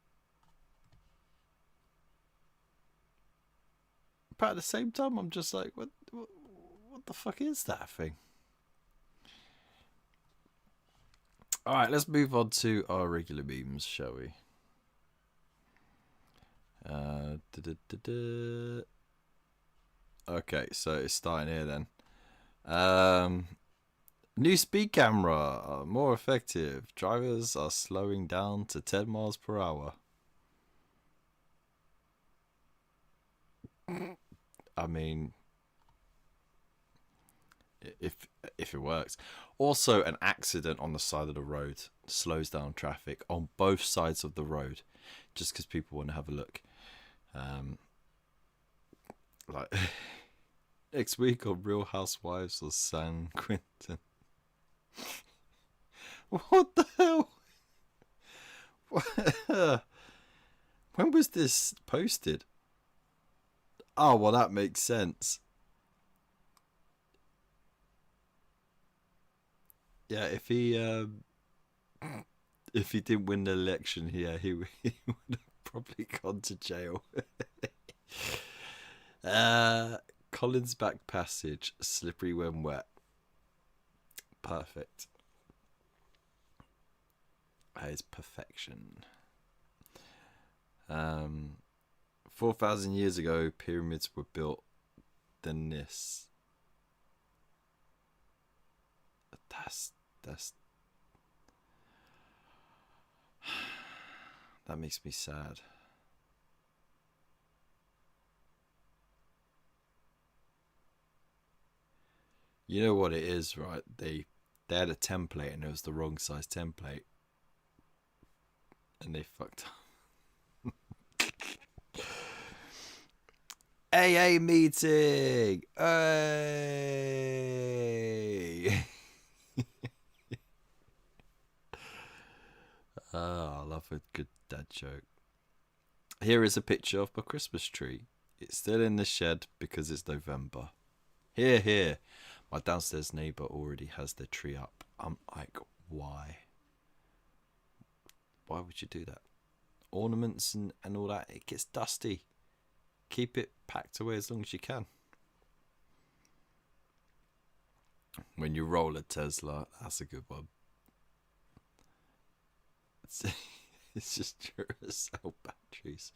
Speaker 1: But at the same time, I'm just like, what the fuck is that thing? Alright, let's move on to our regular memes, shall we? Okay, so it's starting here then. New speed camera, more effective. Drivers are slowing down to 10 miles per hour. I mean, if it works. Also, an accident on the side of the road slows down traffic on both sides of the road, just because people want to have a look. Like next week on Real Housewives of San Quentin. What the hell? When was this posted? Oh, well, that makes sense. Yeah, if he didn't win the election here, he would have probably gone to jail. Collins back passage, slippery when wet. Perfect. That is perfection. 4,000 years ago, pyramids were built than this. That's that makes me sad. You know what it is, right? They had a template and it was the wrong size template, and they fucked up. AA meeting. Hey. Oh, I love a good dad joke. Here is a picture of my Christmas tree. It's still in the shed because it's November. Here, here. My downstairs neighbour already has their tree up. I'm like, why? Why would you do that? Ornaments and all that, it gets dusty. Keep it packed away as long as you can. When you roll a Tesla, that's a good one. It's just Duracell batteries.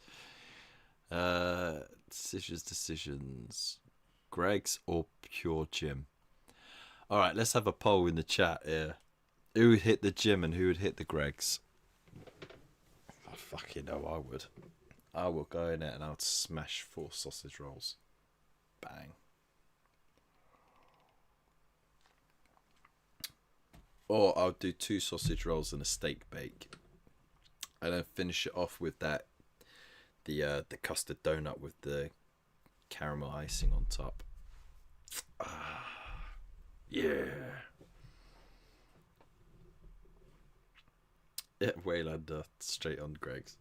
Speaker 1: Decisions. Greg's or Pure Gym? Alright, let's have a poll in the chat here. Who would hit the gym and who would hit the Greg's? I fucking know I would. I will go in it and I'll smash 4 sausage rolls. Bang. Or I'll do 2 sausage rolls and a steak bake. And then finish it off with that, the custard donut with the caramel icing on top. Ah, yeah. Yeah, Waylander straight on Greg's.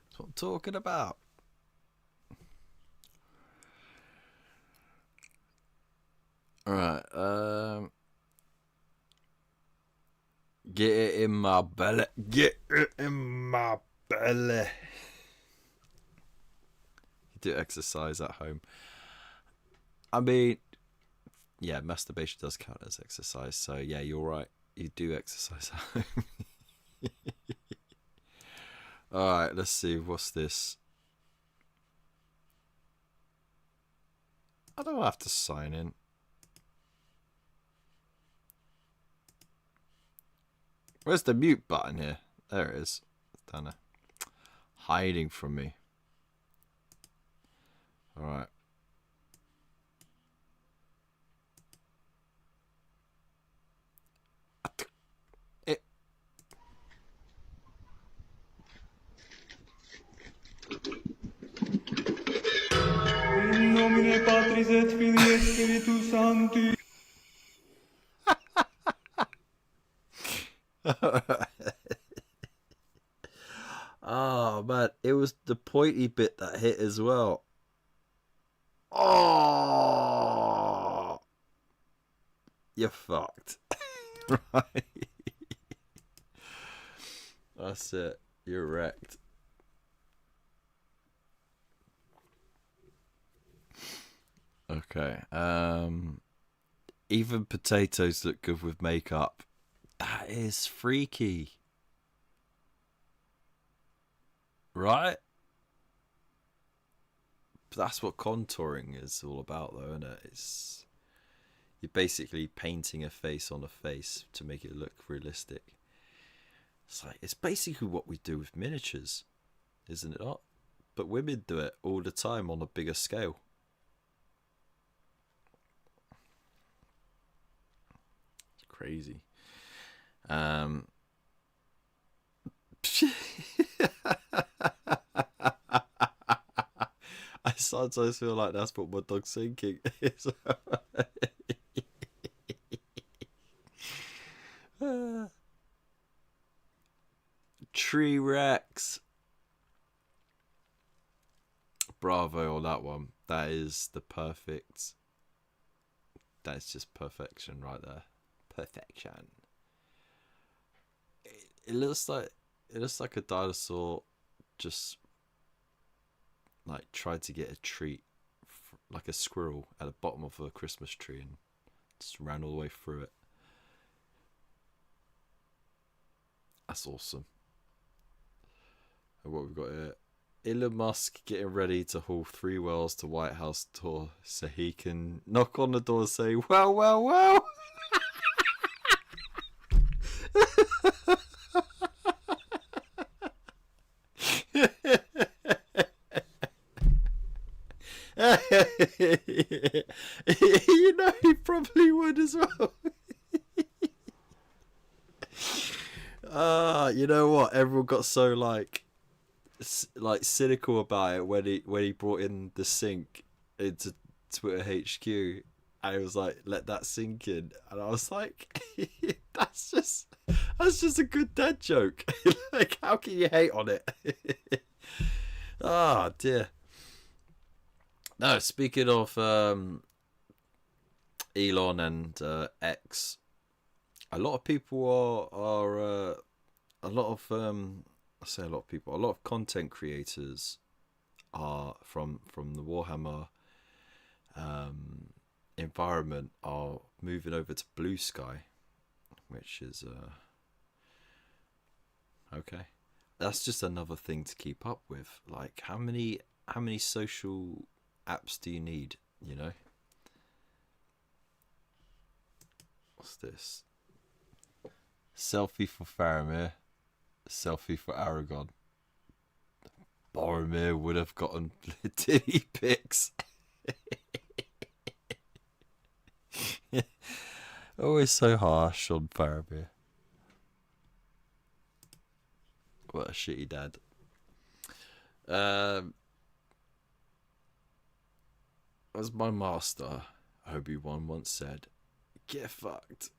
Speaker 1: That's what I'm talking about. Alright, get it in my belly. Get it in my belly. You do exercise at home. I mean, yeah, masturbation does count as exercise. So, yeah, you're right. You do exercise at home. Alright, let's see. What's this? I don't have to sign in. Where's the mute button here? There it is. It's down there. Hiding from me. Alright.
Speaker 5: Domine Patris et Filii et Spiritus Sancti.
Speaker 1: Oh man, it was the pointy bit that hit as well. Oh, you're fucked. Right. That's it. You're wrecked. Okay. Even potatoes look good with makeup. That is freaky. Right? That's what contouring is all about, though, isn't it? It's you're basically painting a face on a face to make it look realistic. It's basically what we do with miniatures, isn't it not? But women do it all the time on a bigger scale. It's crazy. I sometimes feel like that's what my dog's thinking. Tree Rex. Bravo on that one. That is the perfect. That's just perfection right there. Perfection. It looks like a dinosaur just like tried to get a treat, like a squirrel at the bottom of a Christmas tree and just ran all the way through it. That's awesome. And what we've got here, Elon Musk getting ready to haul 3 whales to White House tour so he can knock on the door and say, well, well, well. You know, he probably would as well. You know what? Everyone got so like cynical about it when he brought in the sync into Twitter HQ, and it was like, let that sink in, and I was like, that's just a good dad joke. Like, how can you hate on it? Oh dear. No, speaking of Elon and X, a lot of people are a lot of I say a lot of people, a lot of content creators are from the Warhammer environment are moving over to Blue Sky, which is okay. That's just another thing to keep up with. Like, how many social apps do you need, you know? What's this? Selfie for Faramir, selfie for Aragon. Boromir would have gotten titty pics. Always so harsh on Faramir. What a shitty dad. As my master, Obi-Wan, once said, get fucked.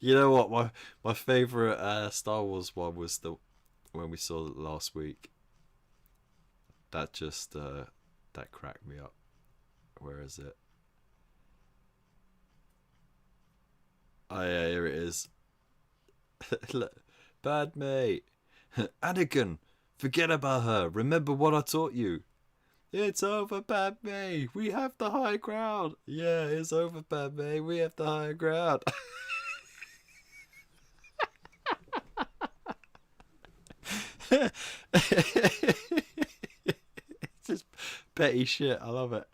Speaker 1: You know what? My favourite Star Wars one was the when we saw it last week. That just that cracked me up. Where is it? Oh yeah, here it is. Bad mate. Anakin, forget about her. Remember what I taught you. It's over, Padme. We have the high ground. Yeah, it's over, Padme. We have the high ground. It's just petty shit. I love it.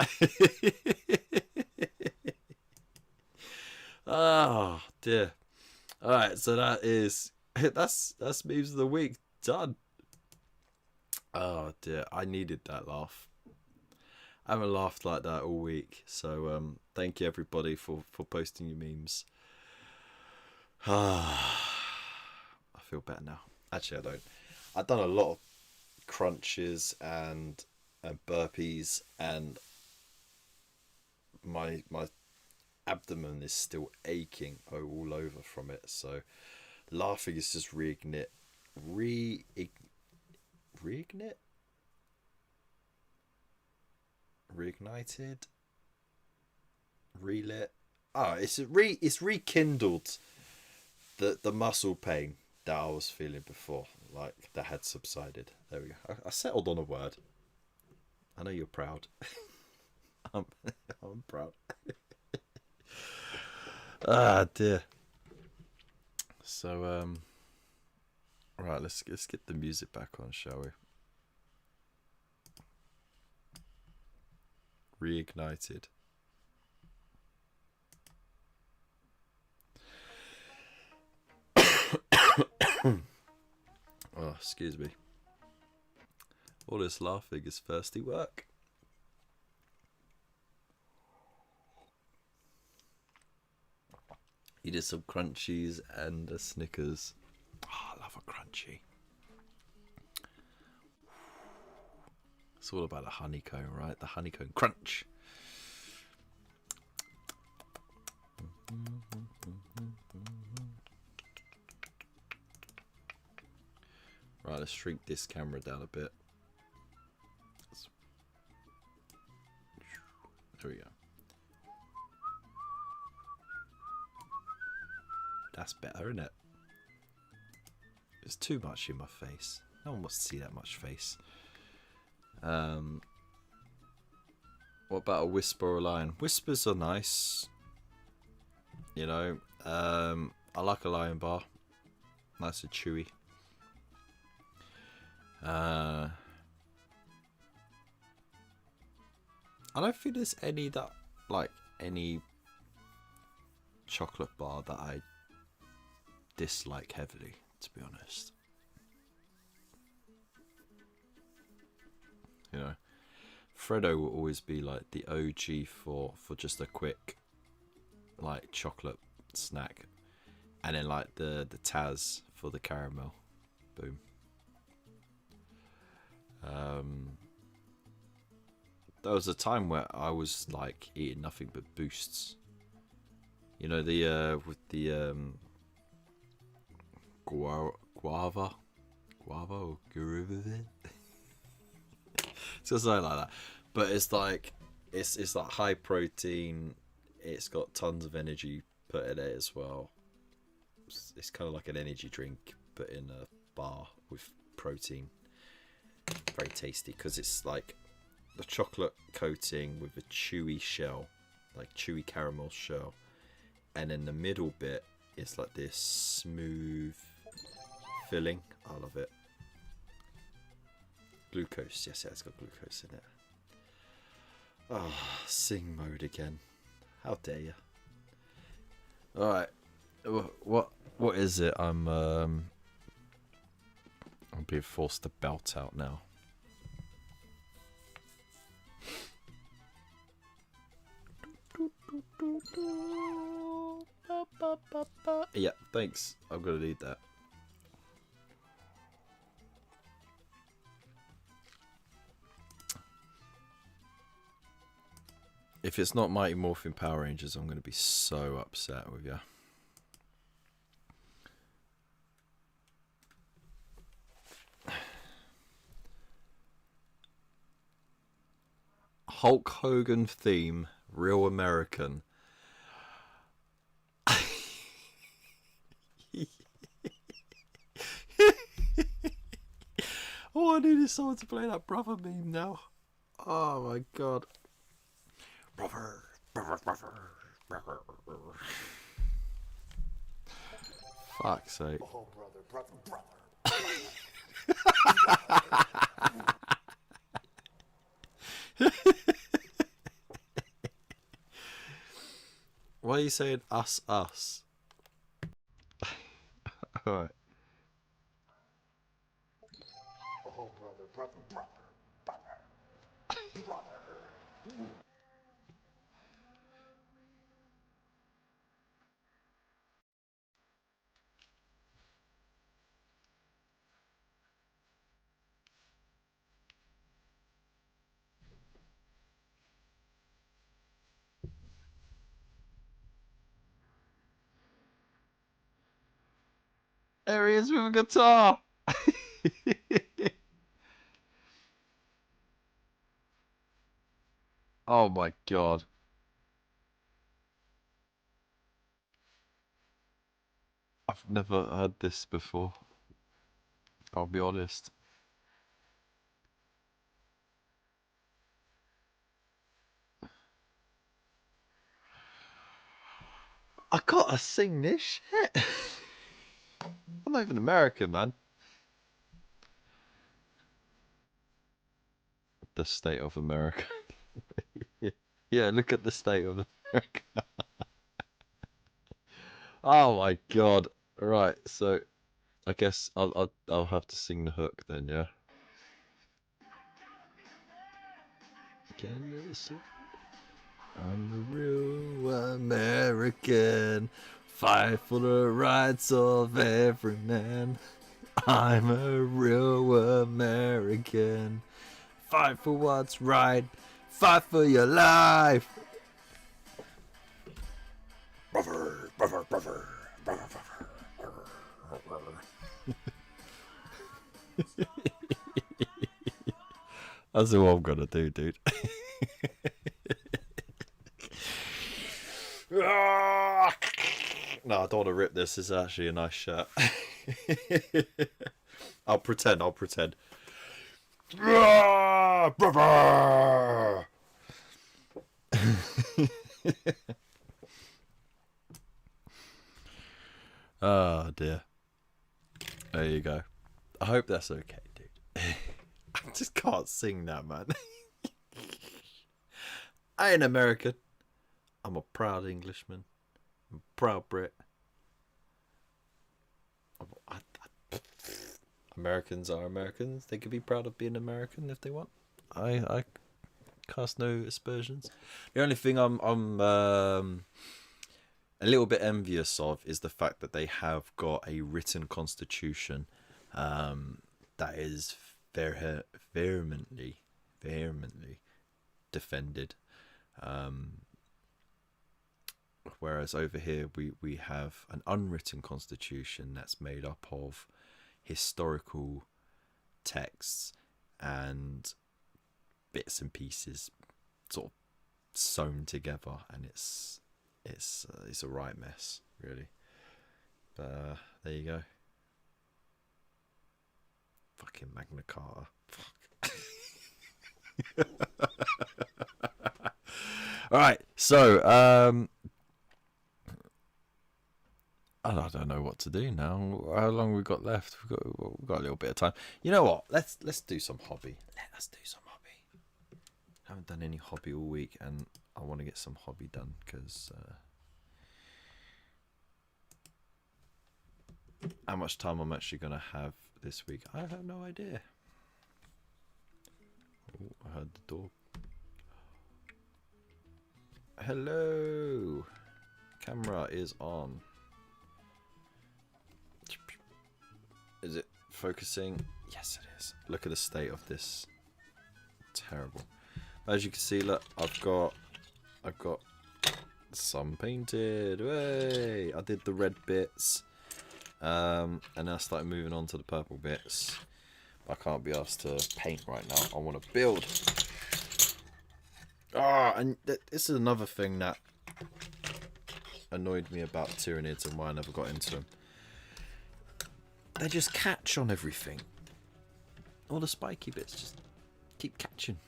Speaker 1: Oh dear. All right, so that's memes of the week done. Oh dear, I needed that laugh. I haven't laughed like that all week, so thank you everybody for posting your memes. I feel better now. Actually, I don't. I've done a lot of crunches and burpees, and my abdomen is still aching all over from it. So laughing is just reignited, relit. It's rekindled the muscle pain that I was feeling before, like that had subsided. There we go. I settled on a word. I know you're proud. I'm proud. Ah dear. So right, let's get the music back on, shall we? Reignited. Oh, excuse me. All this laughing is thirsty work. You did some crunchies and a Snickers. Oh, I love a crunchy. It's all about the honeycomb, right? The honeycomb crunch. Right, let's shrink this camera down a bit. There we go. That's better, isn't it? There's too much in my face. No one wants to see that much face. What about a whisper or a lion? Whispers are nice. You know, I like a lion bar. Nice and chewy. I don't think there's any chocolate bar that I dislike heavily, to be honest. You know, Freddo will always be like the OG for just a quick like chocolate snack, and then like the Taz for the caramel. Boom. There was a time where I was like eating nothing but Boosts. You know, the with the guava or guava. So something like that. But it's like it's like high protein. It's got tons of energy put in it as well. It's kind of like an energy drink but in a bar with protein. Very tasty because it's like the chocolate coating with a chewy shell, like chewy caramel shell, and then the middle bit is like this smooth filling. I love it. Glucose, yes, it's got glucose in it. Ah, sing mode again. How dare you? All right, what is it? I'm being forced to belt out now. Yeah, thanks. I'm gonna need that. If it's not Mighty Morphin Power Rangers, I'm gonna be so upset with you. Hulk Hogan theme, real American. All I need is someone to play that brother meme now. Oh my god. Brother. Fuck's sake.
Speaker 2: Oh, brother.
Speaker 1: Why are you saying us? Alright.
Speaker 2: Oh, brother.
Speaker 1: There he is with a guitar. Oh my god. I've never heard this before. I'll be honest. I gotta sing this shit. I'm not even American, man. The state of America. Yeah, look at the state of America. Oh my god. Right, so I guess I'll have to sing the hook then, yeah. Can you see? I'm a real American, fight for the rights of every man. I'm a real American, fight for what's right, fight for your life. Brother, brother, brother, brother, brother. That's all I'm gonna do, dude. No, I don't want to rip this. It's actually a nice shirt. I'll pretend. Brother! Oh dear. There you go. I hope that's okay, dude. I just can't sing that, man. I ain't American. I'm a proud Englishman. I'm a proud Brit. Americans are Americans. They can be proud of being American if they want. I cast no aspersions. The only thing I'm a little bit envious of is the fact that they have got a written constitution that is vehemently defended. Whereas over here we have an unwritten constitution that's made up of historical texts and bits and pieces sort of sewn together, and it's a right mess, really. But there you go. Fucking Magna Carta. Fuck. All right, so I don't know what to do now. How long we got left? We've got a little bit of time. You know what? Let's do some hobby. Let us do some hobby. Haven't done any hobby all week, and I want to get some hobby done because how much time I'm actually gonna have this week, I have no idea. Oh, I heard the door. Hello. Camera is on. Is it focusing? Yes, it is. Look at the state of this. Terrible. As you can see, look, I've got some painted. Way. I did the red bits, and then I started moving on to the purple bits. I can't be asked to paint right now. I want to build. And this is another thing that annoyed me about Tyranids and why I never got into them. They just catch on everything. All the spiky bits just keep catching.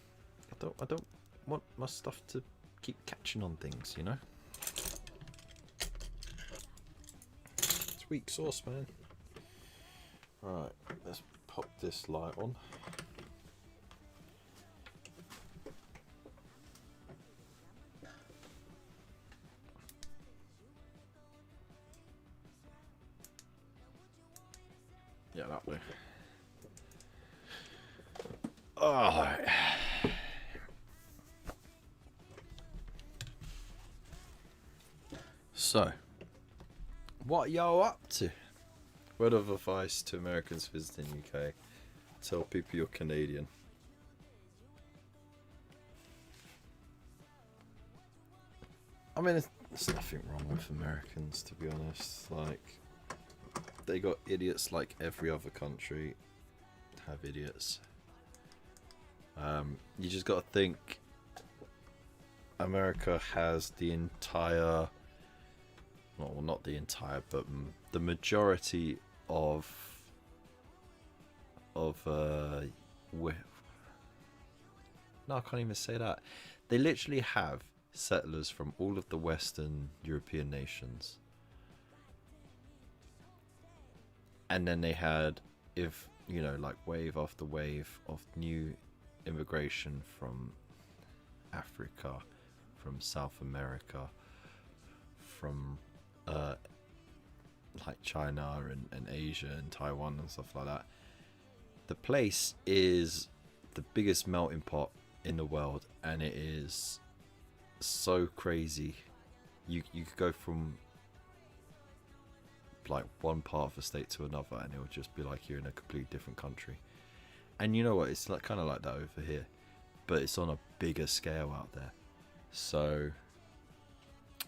Speaker 1: I don't want my stuff to keep catching on things, you know? It's weak sauce, man. Right, let's pop this light on. Yeah, that way. Alright. So, what y'all up to? Word of advice to Americans visiting UK. Tell people you're Canadian. I mean, there's nothing wrong with Americans, to be honest. Like, they got idiots like every other country have idiots. You just got to think America has the entire, well, not the entire, but the majority of no, I can't even say that. They literally have settlers from all of the Western European nations. And then they had, if you know, like wave after wave of new immigration from Africa, from South America, from like China and Asia and Taiwan and stuff like that. The place is the biggest melting pot in the world, and it is so crazy. You could go from like one part of the state to another, and it would just be like you're in a completely different country. And you know what? It's like kind of like that over here, but it's on a bigger scale out there. So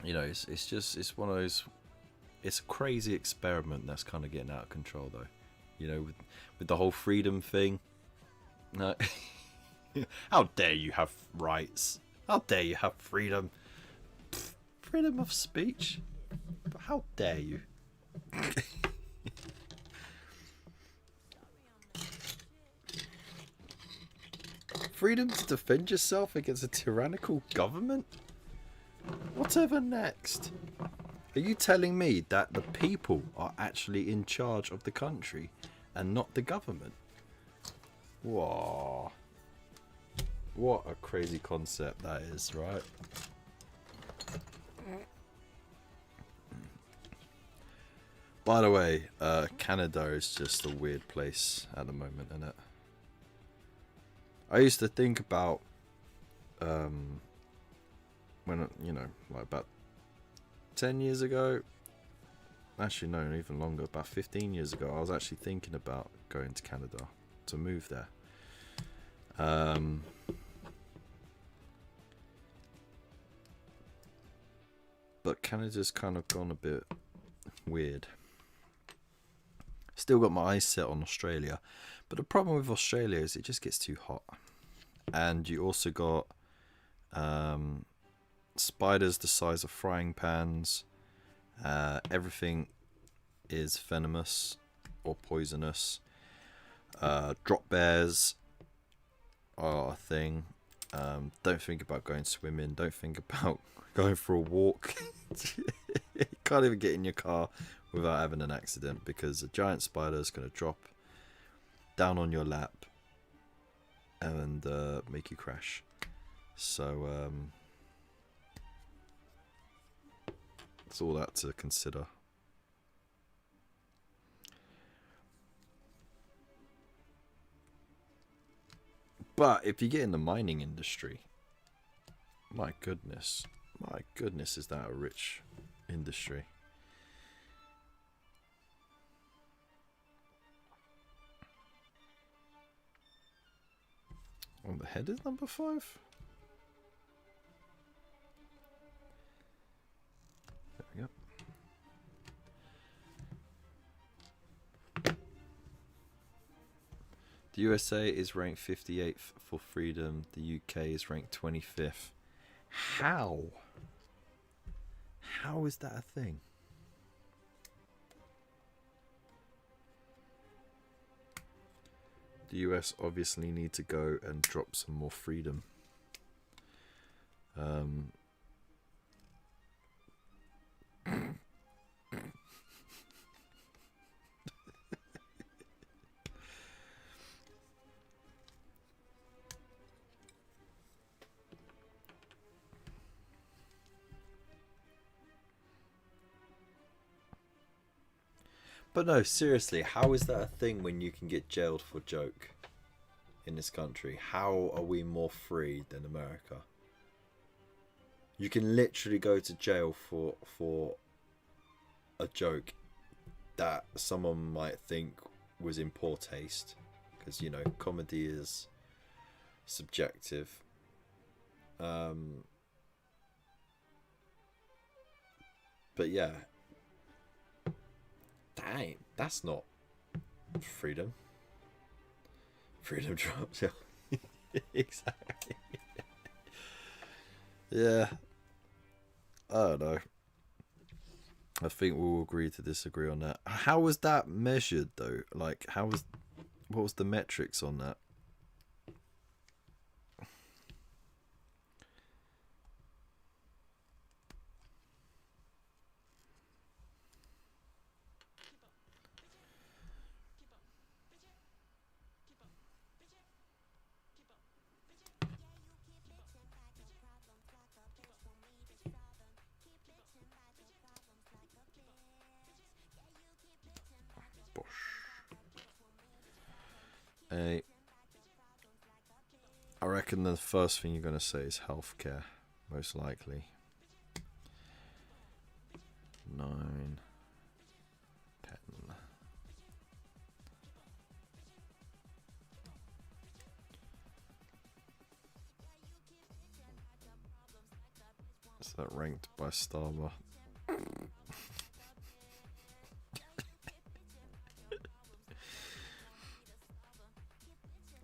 Speaker 1: you know, it's one of those. It's a crazy experiment that's kind of getting out of control, though. You know, with the whole freedom thing. No, how dare you have rights? How dare you have freedom? Pfft, freedom of speech? But how dare you? Freedom to defend yourself against a tyrannical government? Whatever next? Are you telling me that the people are actually in charge of the country and not the government? Whoa. What a crazy concept that is, right? By the way, Canada is just a weird place at the moment, isn't it? I used to think about when, you know, like about 10 years ago, actually no, even longer, about 15 years ago, I was actually thinking about going to Canada to move there. But Canada's kind of gone a bit weird. Still got my eyes set on Australia, but the problem with Australia is it just gets too hot. And you also got spiders the size of frying pans. Everything is venomous or poisonous. Drop bears are a thing. Don't think about going swimming. Don't think about going for a walk. You can't even get in your car without having an accident, because a giant spider is going to drop down on your lap and make you crash. So it's all that to consider. But if you get in the mining industry, my goodness, is that a rich industry? On the head is number 5. There we go. The USA is ranked 58th for freedom. The UK is ranked 25th. How? How is that a thing? The US obviously need to go and drop some more freedom. But no, seriously, how is that a thing when you can get jailed for joke in this country? How are we more free than America? You can literally go to jail for a joke that someone might think was in poor taste, because, you know, comedy is subjective. But yeah. Dang, That's not freedom. Freedom drops. Yeah. Exactly. Yeah. I don't know. I think we'll agree to disagree on that. How was that measured though? Like, what was the metrics on that? Hey, I reckon the first thing you're going to say is healthcare, most likely. 9, 10. Is that ranked by Starmer?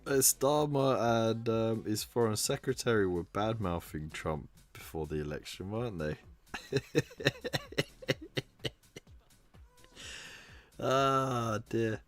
Speaker 1: Starmer and his foreign secretary were bad-mouthing Trump before the election, weren't they? Ah, dear.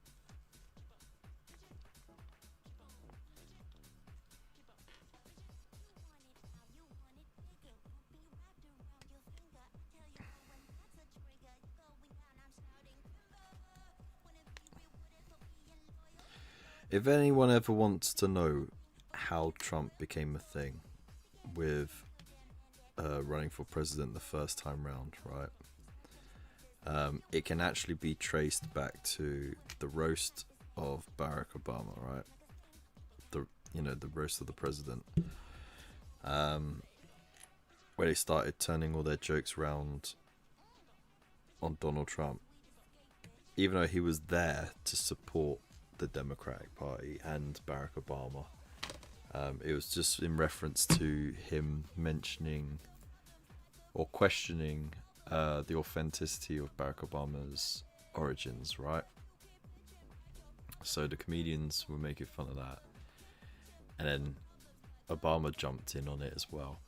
Speaker 1: If anyone ever wants to know how Trump became a thing with running for president the first time round, right? It can actually be traced back to the roast of Barack Obama, right? The roast of the president, where they started turning all their jokes around on Donald Trump, even though he was there to support the Democratic Party and Barack Obama. It was just in reference to him mentioning or questioning the authenticity of Barack Obama's origins, right? So the comedians were making fun of that, and then Obama jumped in on it as well,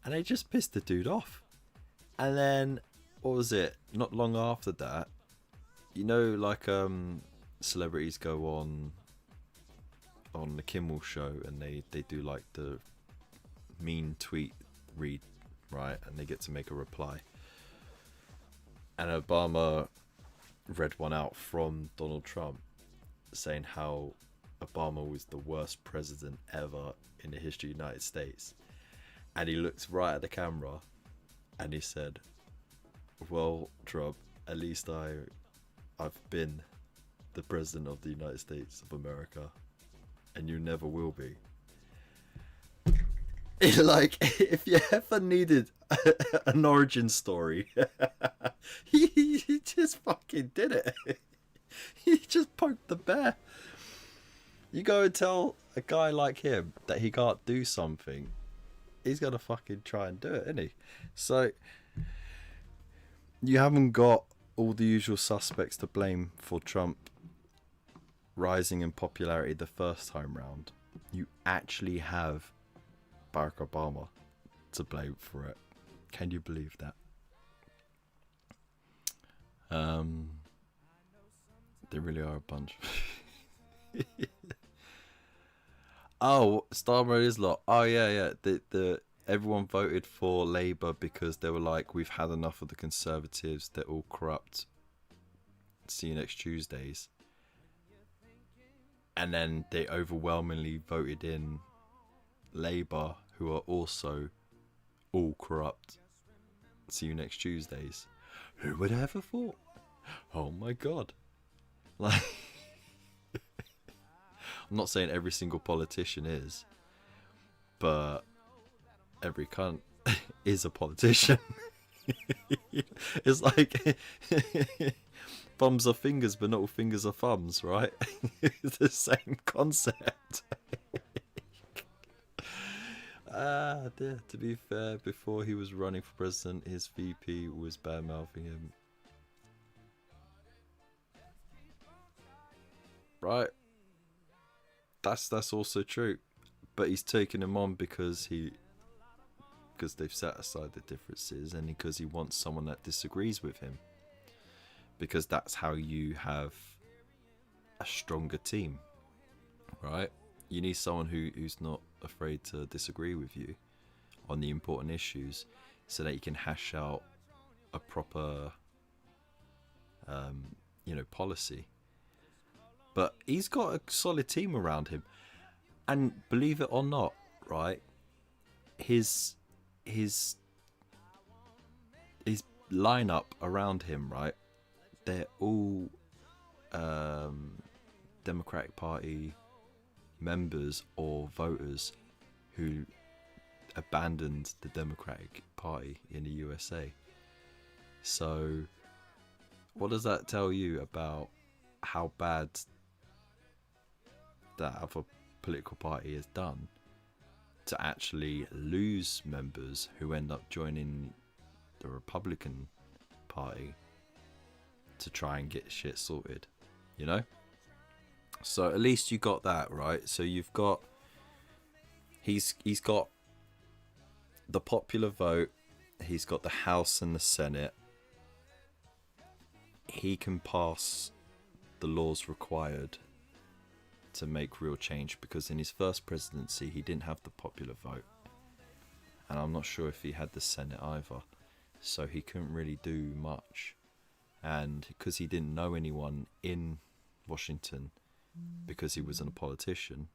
Speaker 1: and they just pissed the dude off. And then what was it? Not long after that, like celebrities go on the Kimmel show and they do like the mean tweet read, right? And they get to make a reply. And Obama read one out from Donald Trump saying how Obama was the worst president ever in the history of the United States. And he looked right at the camera and he said, well, Trump, at least I've been the president of the United States of America, and you never will be. Like, if you ever needed an origin story, he just fucking did it. He just poked the bear. You go and tell a guy like him that he can't do something, he's gonna fucking try and do it, isn't he? So you haven't got all the usual suspects to blame for Trump rising in popularity the first time round. You actually have Barack Obama to blame for it. Can you believe that? They really are a bunch. Oh, Starmer is lot. Oh yeah. The everyone voted for Labour because they were like, we've had enough of the Conservatives. They're all corrupt. See you next Tuesdays. And then they overwhelmingly voted in Labour, who are also all corrupt. See you next Tuesdays. Who would have ever thought? Oh my god. Like, I'm not saying every single politician is, but every cunt is a politician. It's like thumbs are fingers, but not all fingers are thumbs, right? It's the same concept. Dear. To be fair, before he was running for president, his VP was bad-mouthing him. right? That's also true, but he's taking him on because they've set aside the differences, and because he wants someone that disagrees with him, because that's how you have a stronger team, right? You need someone who's not afraid to disagree with you on the important issues, so that you can hash out a proper policy. But he's got a solid team around him, and believe it or not, right, his lineup around him, right, they're all Democratic Party members or voters who abandoned the Democratic Party in the USA. So what does that tell you about how bad that other political party has done to actually lose members who end up joining the Republican Party to try and get shit sorted, you know? So at least you got that, right? So you've got he's got the popular vote, he's got the House and the Senate. He can pass the laws required to make real change, because in his first presidency he didn't have the popular vote, and I'm not sure if he had the Senate either, so he couldn't really do much. And because he didn't know anyone in Washington, because he wasn't a politician,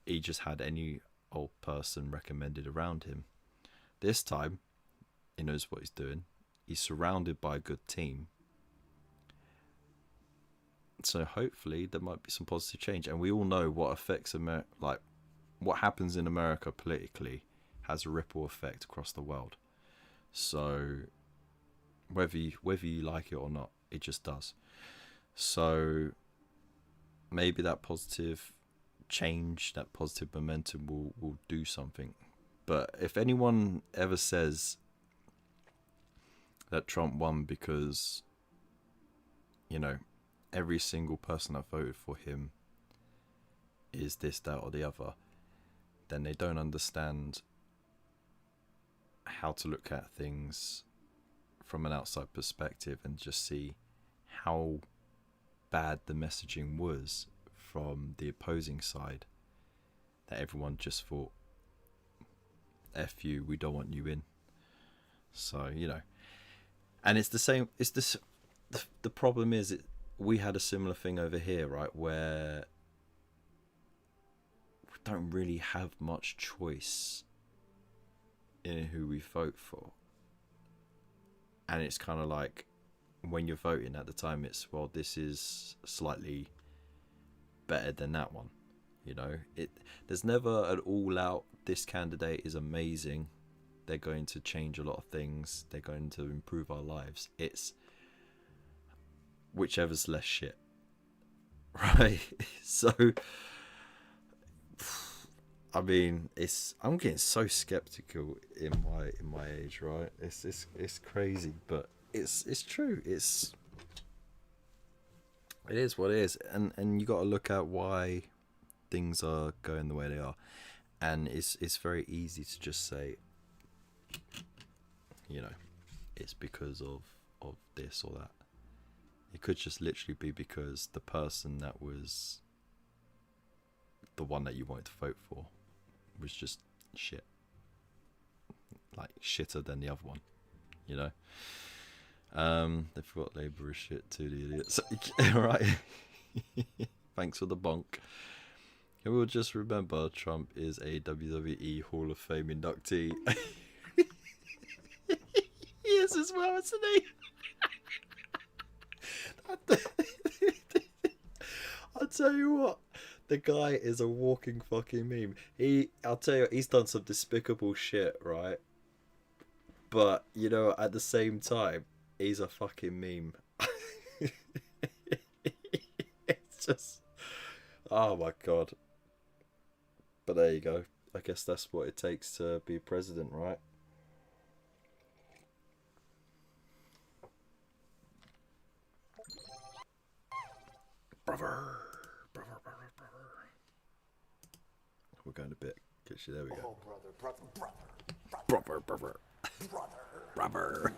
Speaker 1: he just had any old person recommended around him. This time he knows what he's doing, he's surrounded by a good team, so hopefully there might be some positive change. And we all know what affects what happens in America politically has a ripple effect across the world. So whether you like it or not, it just does. So maybe that positive change, that positive momentum will do something. But if anyone ever says that Trump won because, every single person that voted for him is this, that, or the other, then they don't understand how to look at things from an outside perspective and just see how bad the messaging was from the opposing side, that everyone just thought, F you, we don't want you in. So, and it's the same, the problem is, we had a similar thing over here, right, where we don't really have much choice in who we vote for. And it's kind of like, when you're voting at the time, it's, well, this is slightly better than that one, there's never an all-out, this candidate is amazing, they're going to change a lot of things, they're going to improve our lives. It's whichever's less shit, right? So I mean, I'm getting so skeptical in my age, right? It's crazy, but it's true. It is what it is, and you got to look at why things are going the way they are, and it's very easy to just say, it's because of this or that. It could just literally be because the person that was the one that you wanted to vote for was just shit, like shitter than the other one, They forgot Labour is shit too, the idiots. Right. Thanks for the bonk. And we'll just remember Trump is a WWE Hall of Fame inductee. He is as well, isn't he? I'll tell you what, the guy is a walking fucking meme. I'll tell you, he's done some despicable shit, right? But, at the same time, he's a fucking meme. It's just, oh my god. But there you go. I guess that's what it takes to be president, right? Brother. We're going a bit. There we go. Brother.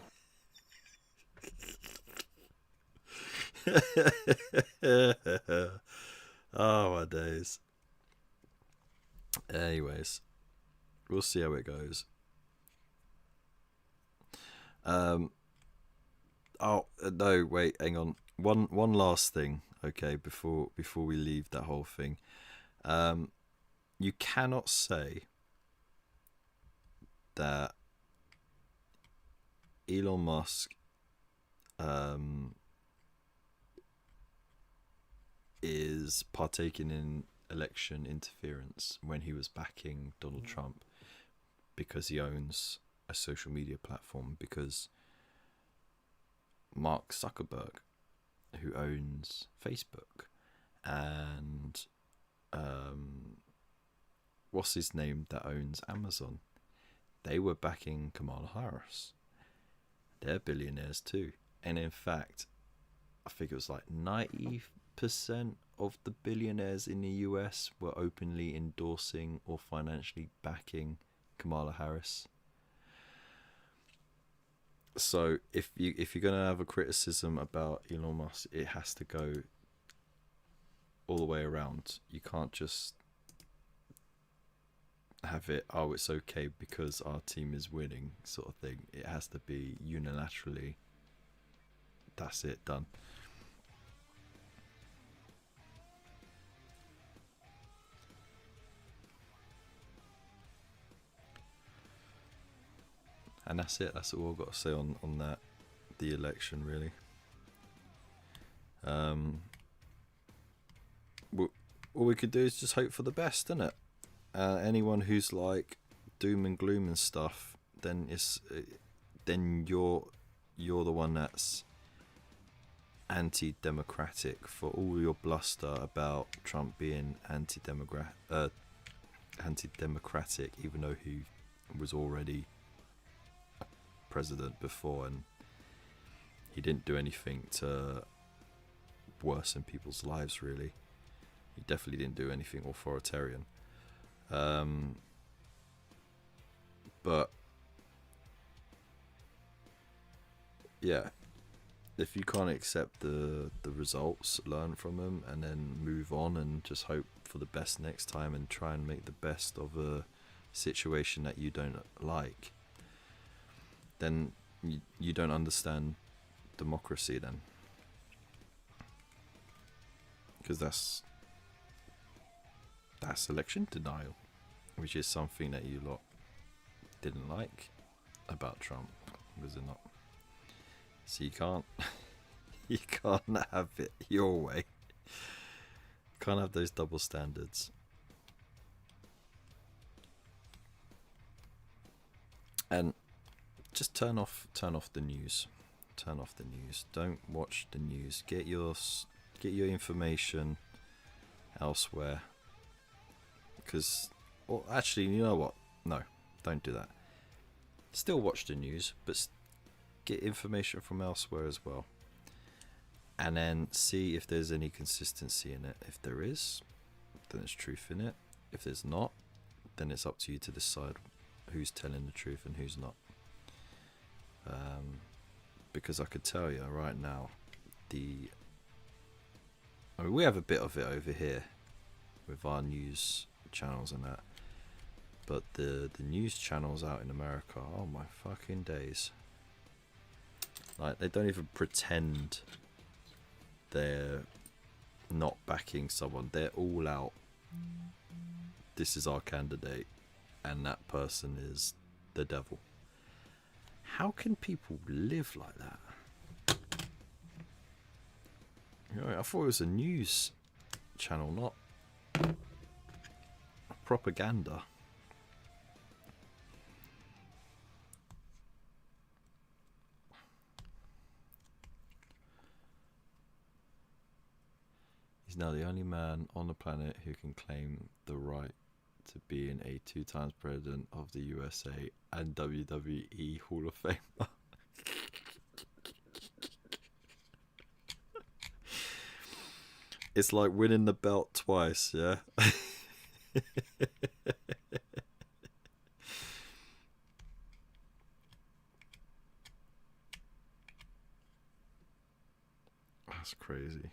Speaker 1: Oh my days. Anyways, we'll see how it goes. Oh no, wait, hang on. One last thing, okay, before we leave that whole thing. You cannot say that Elon Musk is partaking in election interference when he was backing Donald Trump because he owns a social media platform, because Mark Zuckerberg, who owns Facebook, and what's his name that owns Amazon, they were backing Kamala Harris. They're billionaires too. And in fact, I think it was like 90% of the billionaires in the US were openly endorsing or financially backing Kamala Harris. So if you're gonna have a criticism about Elon Musk, it has to go all the way around. You can't just have it, oh, it's okay because our team is winning sort of thing. It has to be unilaterally, that's it, done. And that's it. That's all I've got to say on that, the election, really. All we could do is just hope for the best, innit? Anyone who's like doom and gloom and stuff, then you're the one that's anti-democratic for all your bluster about Trump being anti-democratic, even though he was already president before and he didn't do anything to worsen people's lives, really. He definitely didn't do anything authoritarian. But yeah, if you can't accept the results, learn from them and then move on and just hope for the best next time and try and make the best of a situation that you don't like, then you don't understand democracy then. Because that's election denial, which is something that you lot didn't like about Trump, was it not? So you can't have it your way. Can't have those double standards. And just turn off the news. Turn off the news. Don't watch the news. Get your information elsewhere. Because, well, actually, you know what? No, don't do that. Still watch the news, but get information from elsewhere as well. And then see if there's any consistency in it. If there is, then there's truth in it. If there's not, then it's up to you to decide who's telling the truth and who's not. Because I could tell you right now, we have a bit of it over here with our news channels and that, but the news channels out in America, oh my fucking days, like they don't even pretend they're not backing someone. They're all out, this is our candidate and that person is the devil. How can people live like that? You know, I thought it was a news channel, not propaganda. He's now the only man on the planet who can claim the right to being a 2 times president of the USA and WWE Hall of Famer. It's like winning the belt twice, yeah? That's crazy.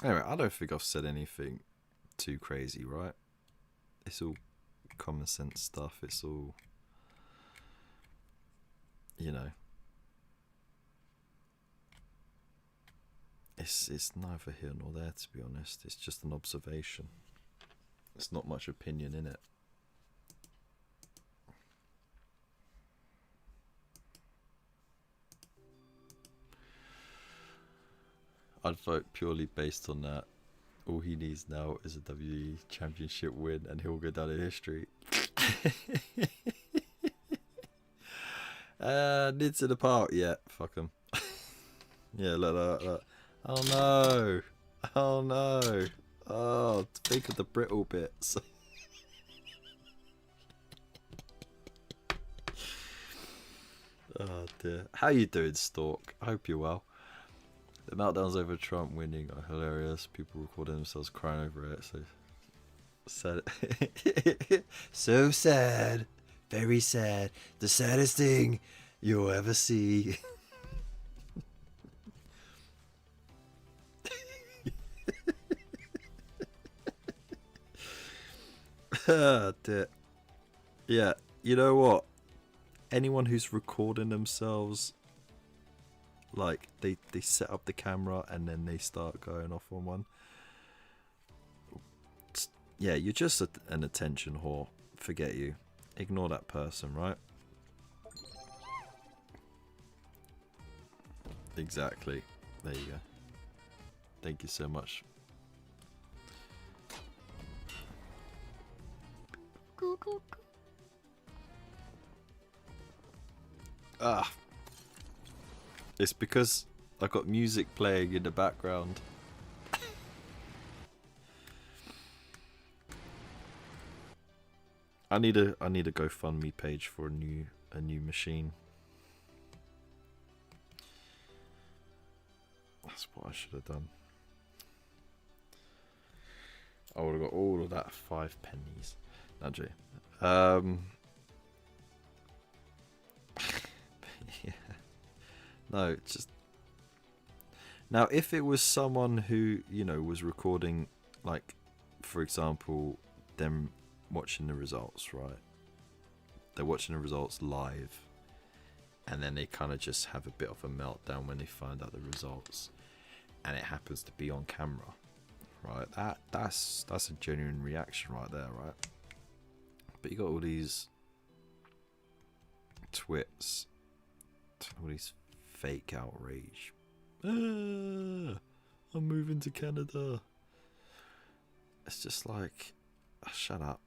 Speaker 1: Anyway, I don't think I've said anything too crazy, right? It's all common sense stuff. It's all, you know, it's neither here nor there, to be honest. It's just an observation. There's not much opinion in it. I'd vote purely based on that. All he needs now is a WWE Championship win, and he'll go down in history. Nids in the park, yeah, fuck him. Yeah, look. Oh no! Oh no! Oh, think of the brittle bits. Oh dear. How you doing, Stork? I hope you're well. The meltdowns over Trump winning are hilarious. People recording themselves crying over it. So sad. So sad. Very sad. The saddest thing you'll ever see. Dear. Yeah, you know what? Anyone who's recording themselves, like they set up the camera and then they start going off on one. Yeah, you're just an attention whore. Forget you. Ignore that person, right? Exactly. There you go. Thank you so much. Ah. It's because I got music playing in the background. I need a GoFundMe page for a new machine. That's what I should have done. I would have got all of that 5 pennies. Not Jay. Yeah. No, just now if it was someone who, you know, was recording, like, for example, them watching the results, right? They're watching the results live, and then they kind of just have a bit of a meltdown when they find out the results, and it happens to be on camera, right? That's a genuine reaction right there, right? But you got all these twits, all these fake outrage. I'm moving to Canada. It's just like, oh, shut up.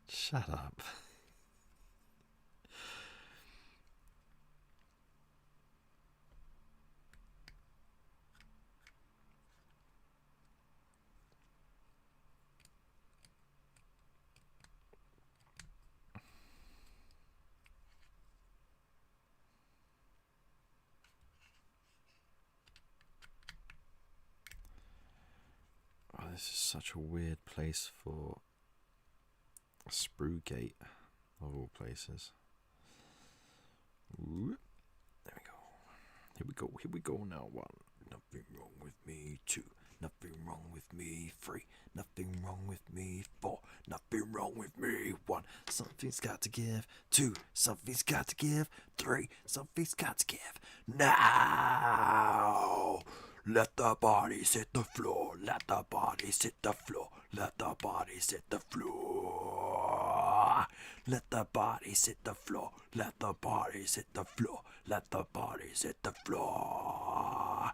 Speaker 1: Shut up. Oh, this is such a weird place for Spruegate, of all places. Ooh, there we go. Here we go now. 1. Nothing wrong with me. 2. Nothing wrong with me. 3. Nothing wrong with me. 4. Nothing wrong with me. 1. Something's got to give. 2. Something's got to give. 3. Something's got to give. Now! Let the bodies hit the floor. Let the bodies hit the floor. Let the bodies hit the floor. Let the bodies hit the floor. Let the bodies hit the floor. Let the bodies hit the floor.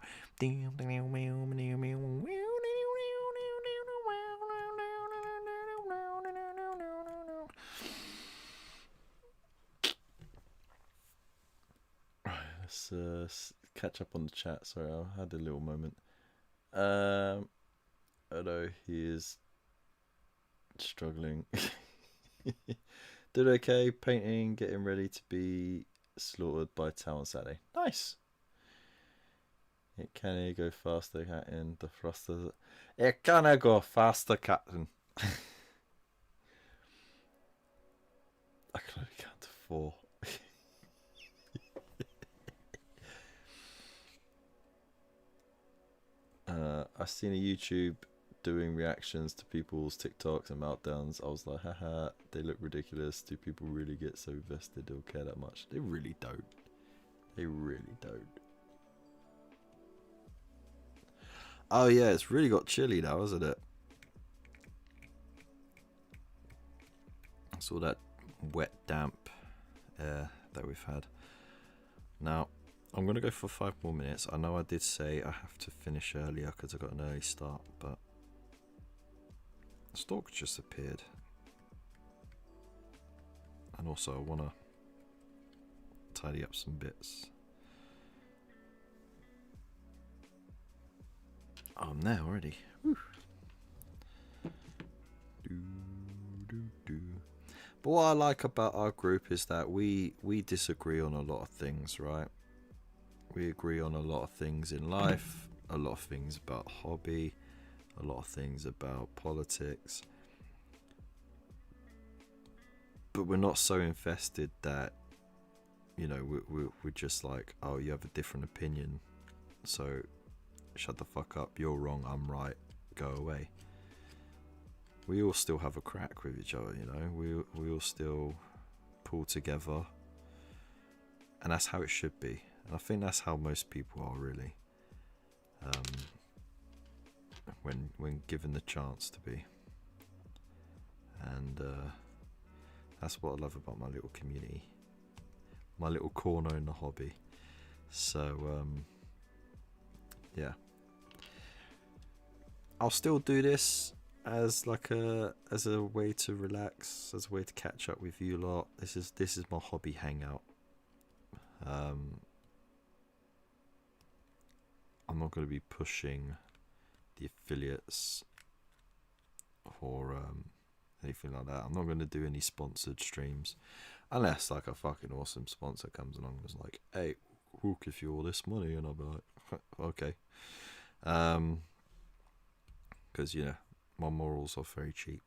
Speaker 1: Let's catch up on the chat. Sorry, I had a little moment. Although he is struggling. Did okay, painting, getting ready to be slaughtered by Tau on Saturday. Nice. It can go faster, Captain. The thrusters. It can go faster, Captain. I can only count to 4. I seen a YouTube doing reactions to people's TikToks and meltdowns. I was like, haha, they look ridiculous. Do people really get so vested or care that much? They really don't. They really don't. Oh yeah, it's really got chilly now, hasn't it? It's all that wet, damp air that we've had. Now, I'm going to go for 5 more minutes. I know I did say I have to finish earlier because I got an early start, but Stalk just appeared. And also I want to tidy up some bits. Oh, I'm there already. Whew. But what I like about our group is that we disagree on a lot of things, right? We agree on a lot of things in life, a lot of things about hobby, a lot of things about politics. But we're not so invested that, you know, we're just like, oh, you have a different opinion, so shut the fuck up, you're wrong, I'm right, go away. We all still have a crack with each other, you know, we all still pull together, and that's how it should be. And I think that's how most people are, really, when given the chance to be. And that's what I love about my little community, my little corner in the hobby. So yeah, I'll still do this as like a way to relax, as a way to catch up with you lot. This is my hobby hangout. I'm not going to be pushing the affiliates or anything like that. I'm not going to do any sponsored streams unless like a fucking awesome sponsor comes along and is like, hey, we'll give you all this money, and I'll be like, okay. Because yeah, my morals are very cheap.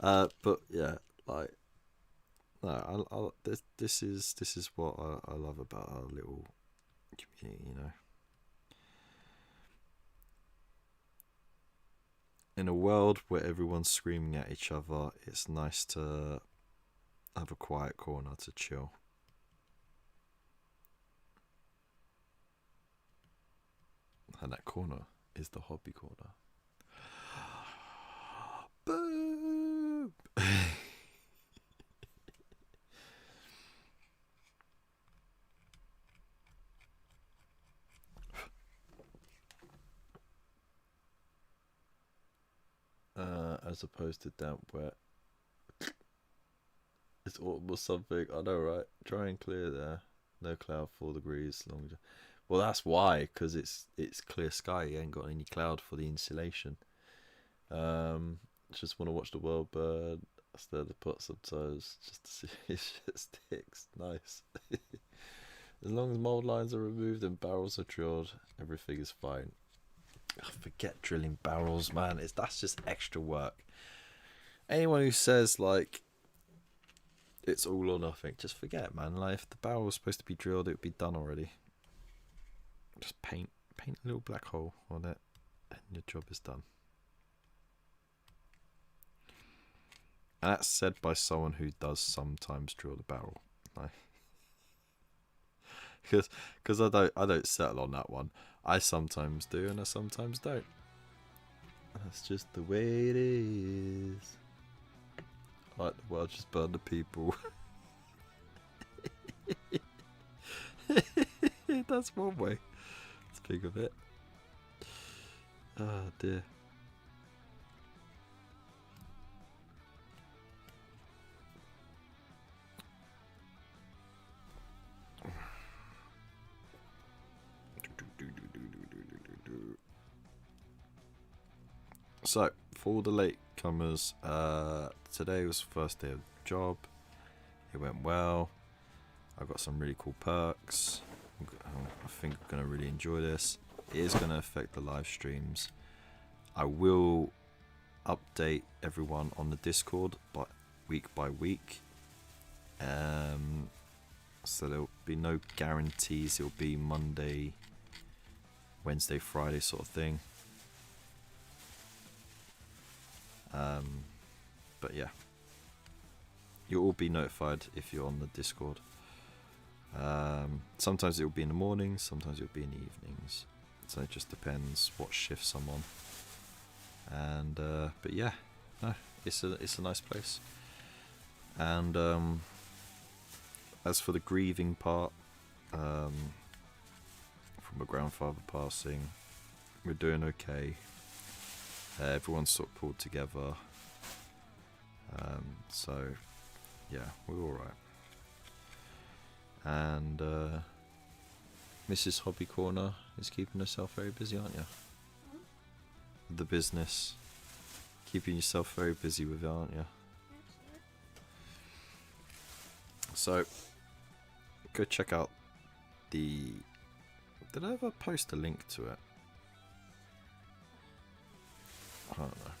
Speaker 1: But yeah, like, no, this is what I love about our little community, you know. In a world where everyone's screaming at each other, it's nice to have a quiet corner to chill. And that corner is the hobby corner. Boom! As opposed to damp wet. It's autumn or something. I know, right? Dry and clear there. No cloud, 4 degrees. Well, that's why, because it's clear sky. You ain't got any cloud for the insulation. Just want to watch the world burn. I stir the pot sometimes just to see if it sticks. Nice. As long as mold lines are removed and barrels are drilled, everything is fine. Forget drilling barrels, man. That's just extra work. Anyone who says like it's all or nothing, just forget, man. Like, if the barrel was supposed to be drilled, it would be done already. Just paint a little black hole on it, and your job is done. And that's said by someone who does sometimes drill the barrel. Like, because I don't settle on that one. I sometimes do and I sometimes don't. That's just the way it is. Like the world just burned to people. That's one way to think of it. Oh dear. So, for all the latecomers, today was the first day of the job. It went well. I've got some really cool perks. I think I'm going to really enjoy this. It is going to affect the live streams. I will update everyone on the Discord week by week. So there'll be no guarantees. It'll be Monday, Wednesday, Friday sort of thing. But yeah, you'll all be notified if you're on the Discord. Sometimes it'll be in the mornings, sometimes it'll be in the evenings. So it just depends what shifts I'm on. And but yeah, no, it's a nice place. And as for the grieving part, from my grandfather passing, we're doing okay. Everyone's sort of pulled together. So yeah, we're all right. And Mrs. Hobby Corner is keeping herself very busy, aren't you? The business, keeping yourself very busy with it, aren't you? So go check out the. Did I ever post a link to it? I don't know.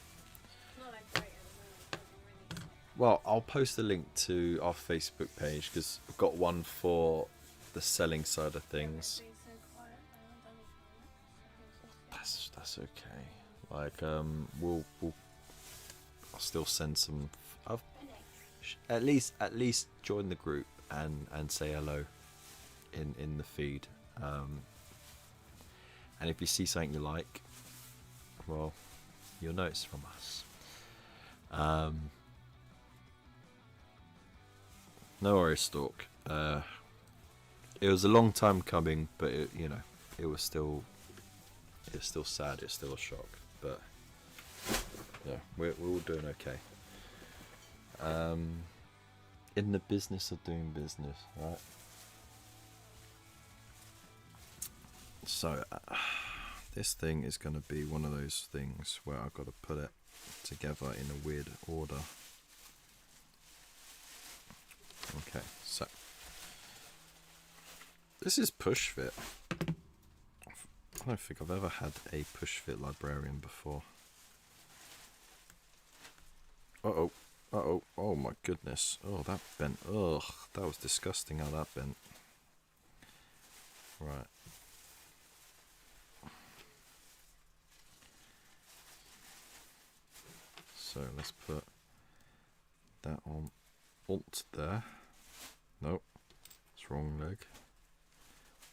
Speaker 1: Well, I'll post a link to our Facebook page because I've got one for the selling side of things. That's okay. Like we'll I'll still send some. At least join the group and say hello in the feed. And if you see something you like, well, you'll know it's from us. No worries, Stalk. It was a long time coming, but it was still sad. It's still a shock, but yeah, we're all doing okay. In the business of doing business, right? So this thing is going to be one of those things where I've got to put it together in a weird order. Okay, so this is push fit. I don't think I've ever had a push fit librarian before. Oh my goodness. Oh, that bent. Ugh, that was disgusting how that bent. Right. So let's put that on alt there. Nope, it's wrong leg.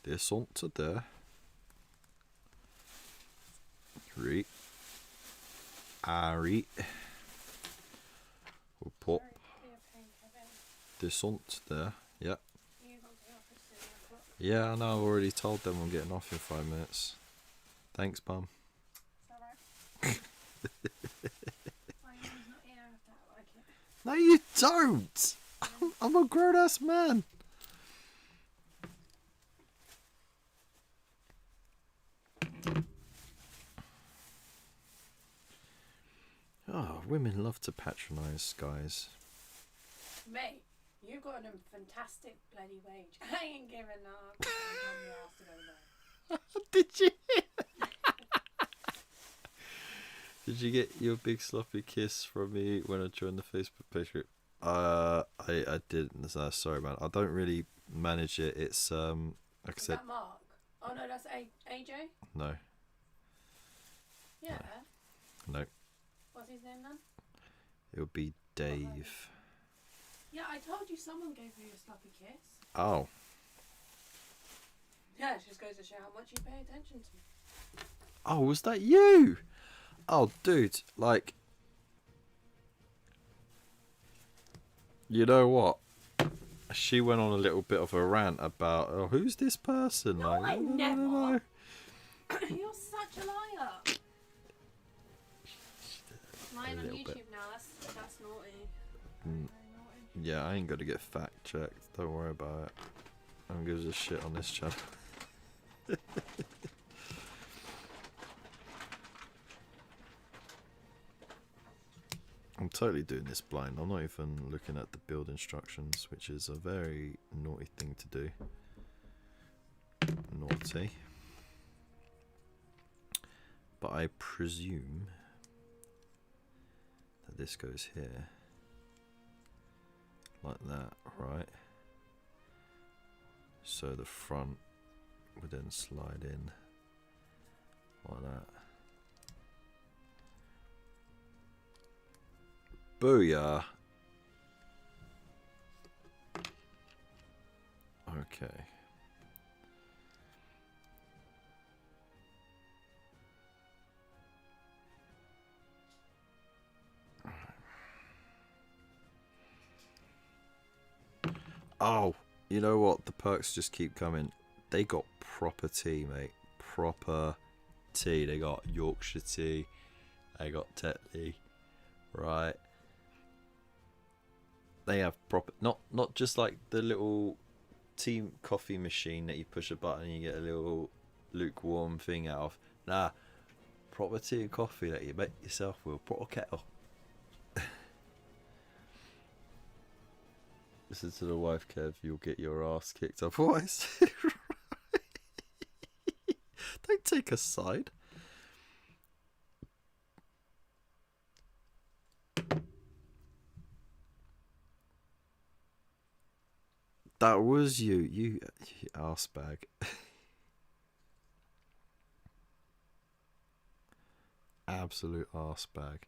Speaker 1: This onto there. 3. Ari. We'll pop this onto there. Yeah. Yeah, I know. I've already told them I'm getting off in 5 minutes. Thanks, Mum. No, you don't. I'm a grown ass man. Oh, women love to patronise guys.
Speaker 6: Mate, you got a fantastic bloody wage. I ain't giving up.
Speaker 1: Did you? Did you get your big sloppy kiss from me when I joined the Facebook page group? I didn't. Sorry, man. I don't really manage it. It's like I said.
Speaker 6: Is that Mark? Oh no, that's AJ.
Speaker 1: No.
Speaker 6: Yeah.
Speaker 1: No.
Speaker 6: What's his name then?
Speaker 1: It would be Dave.
Speaker 6: Yeah, I told you someone gave you a sloppy kiss.
Speaker 1: Oh.
Speaker 6: Yeah, it just goes to show how much you pay attention to.
Speaker 1: Oh, was that you? Oh, dude, like, you know what? She went on a little bit of a rant about, oh, who's this person?
Speaker 6: No,
Speaker 1: like,
Speaker 6: I never.
Speaker 1: no.
Speaker 6: You're such a liar. Lying on
Speaker 1: little
Speaker 6: YouTube
Speaker 1: bit.
Speaker 6: now, that's naughty.
Speaker 1: Mm. Yeah, I ain't gonna get fact checked. Don't worry about it. I don't give a shit on this channel. I'm totally doing this blind. I'm not even looking at the build instructions, which is a very naughty thing to do. Naughty. But I presume that this goes here. Like that, right? So the front would then slide in like that. Booyah! Okay. Oh, you know what? The perks just keep coming. They got proper tea, mate. Proper tea. They got Yorkshire tea. They got Tetley. Right. They have proper, not just like the little tea coffee machine that you push a button and you get a little lukewarm thing out of. Nah, proper tea and coffee that you make yourself with a proper kettle. Listen to the wife, Kev. You'll get your ass kicked otherwise. Don't take a side. That was you arse bag. Absolute arse bag.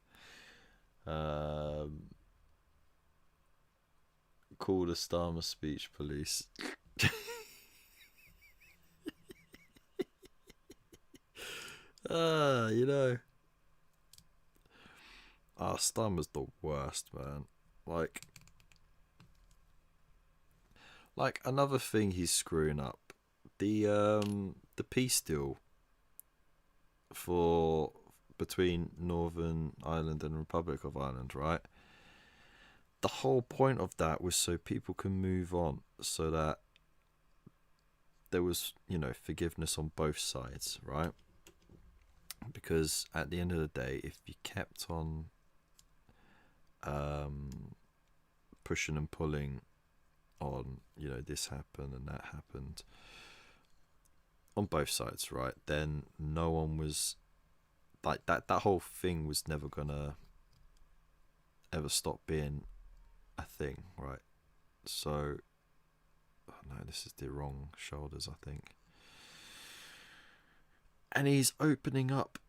Speaker 1: Call the Starmer speech police. You know. Starmer's the worst, man. Like another thing he's screwing up. The peace deal for between Northern Ireland and Republic of Ireland, right? The whole point of that was so people can move on, so that there was, you know, forgiveness on both sides, right? Because at the end of the day, if you kept on pushing and pulling on, you know, this happened and that happened on both sides, right, then no one was like that whole thing was never gonna ever stop being a thing, right? So oh no, this is the wrong shoulders, I think. And he's opening up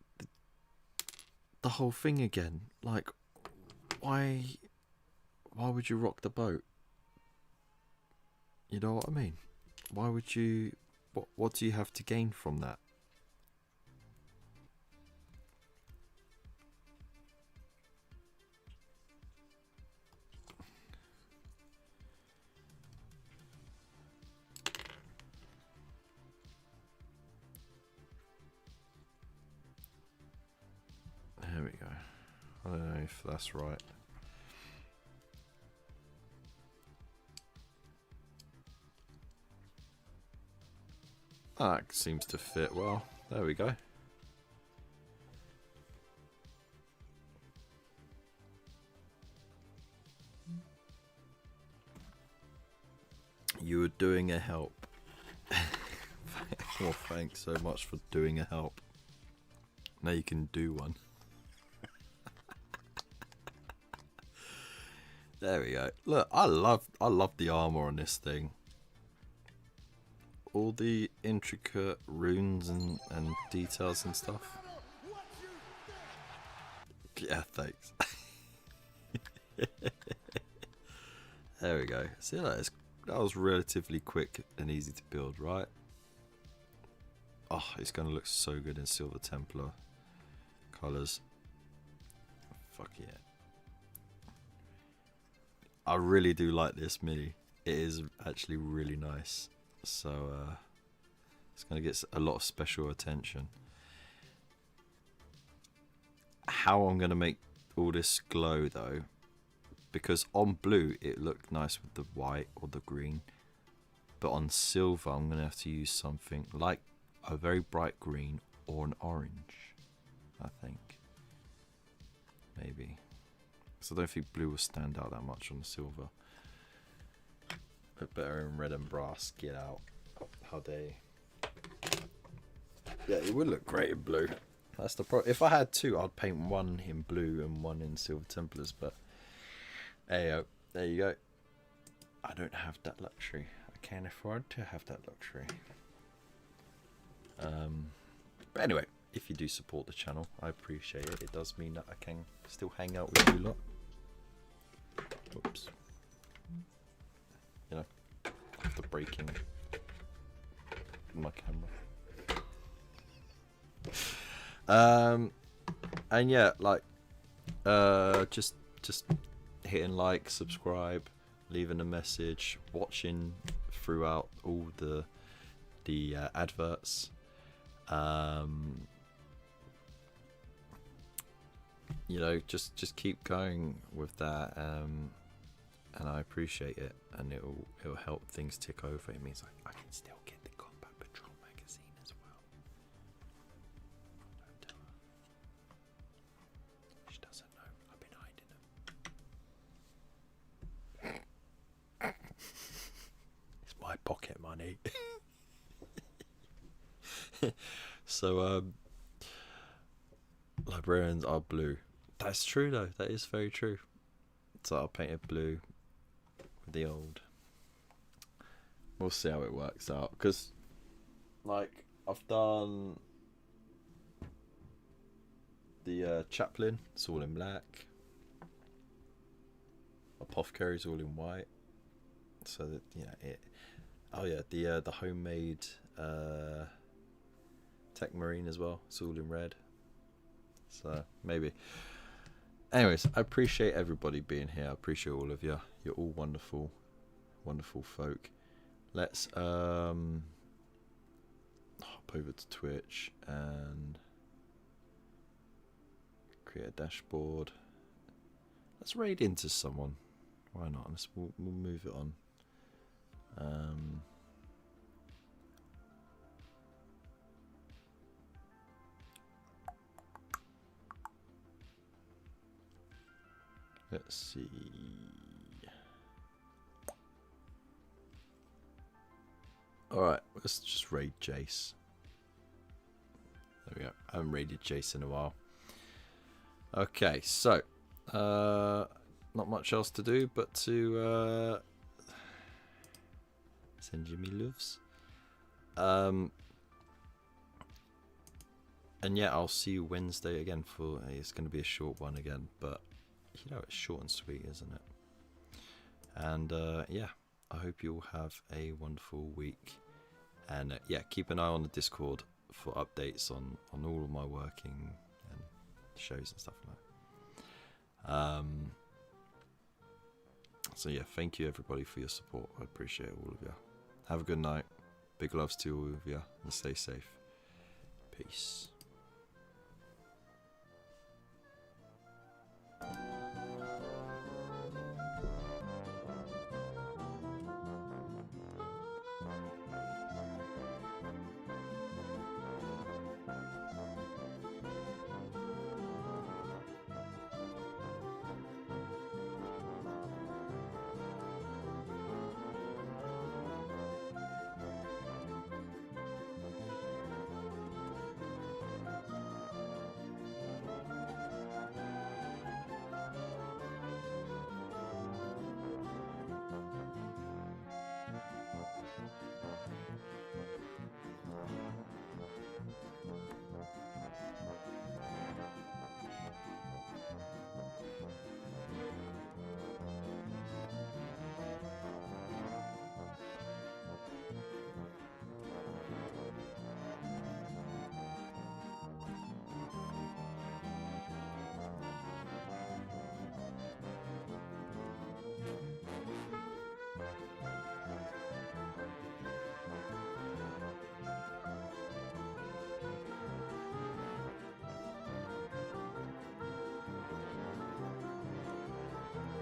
Speaker 1: the whole thing again. Like, why would you rock the boat? You know what I mean? Why would you? What do you have to gain from that? There we go. I don't know if that's right. That seems to fit well. There we go. You were doing a help. Well, thanks so much for doing a help. Now you can do one. There we go. Look, I love the armor on this thing. All the intricate runes and details and stuff. Yeah, thanks. There we go. See that? That was relatively quick and easy to build, right? Oh, it's going to look so good in Silver Templar colours. Fuck yeah. I really do like this mini. It is actually really nice. So it's going to get a lot of special attention. How I'm going to make all this glow though, because on blue it looked nice with the white or the green, but on silver I'm going to have to use something like a very bright green or an orange, I think. Maybe. because I don't think blue will stand out that much on the silver. But better in red and brass. Get out. How they? Yeah, it would look great in blue. That's the problem. If I had two, I'd paint one in blue and one in silver Templars. But hey, there you go. I don't have that luxury. I can't afford to have that luxury. But anyway, if you do support the channel, I appreciate it. It does mean that I can still hang out with you lot. Oops. You know, after breaking my camera. And yeah, like, just hitting like, subscribe, leaving a message, watching throughout all the adverts. You know, just keep going with that, and I appreciate it, and it'll help things tick over. It means I can still get the Combat Patrol magazine as well. Don't tell her. She doesn't know. I've been hiding them. It's my pocket money. So librarians are blue. That's true though. That is very true. So I'll paint it blue with the old. We'll see how it works out. Because, like, I've done the chaplain. It's all in black. Apothecary's all in white. So that, you know, it. Oh yeah, the homemade Tech Marine as well. It's all in red. So maybe. Anyways, I appreciate everybody being here. I appreciate all of you. You're all wonderful, wonderful folk. Let's hop over to Twitch and create a dashboard. Let's raid into someone. Why not? We'll move it on. Let's see. Alright, let's just raid Jace. There we go. I haven't raided Jace in a while. Okay, so not much else to do but to send you me loves. And yeah, I'll see you Wednesday again for it's going to be a short one again, but you know, it's short and sweet, isn't it? And yeah, I hope you'll have a wonderful week. And yeah, keep an eye on the Discord for updates on all of my working and shows and stuff like that. So yeah, thank you everybody for your support. I appreciate all of you. Have a good night. Big loves to all of you, and stay safe. Peace.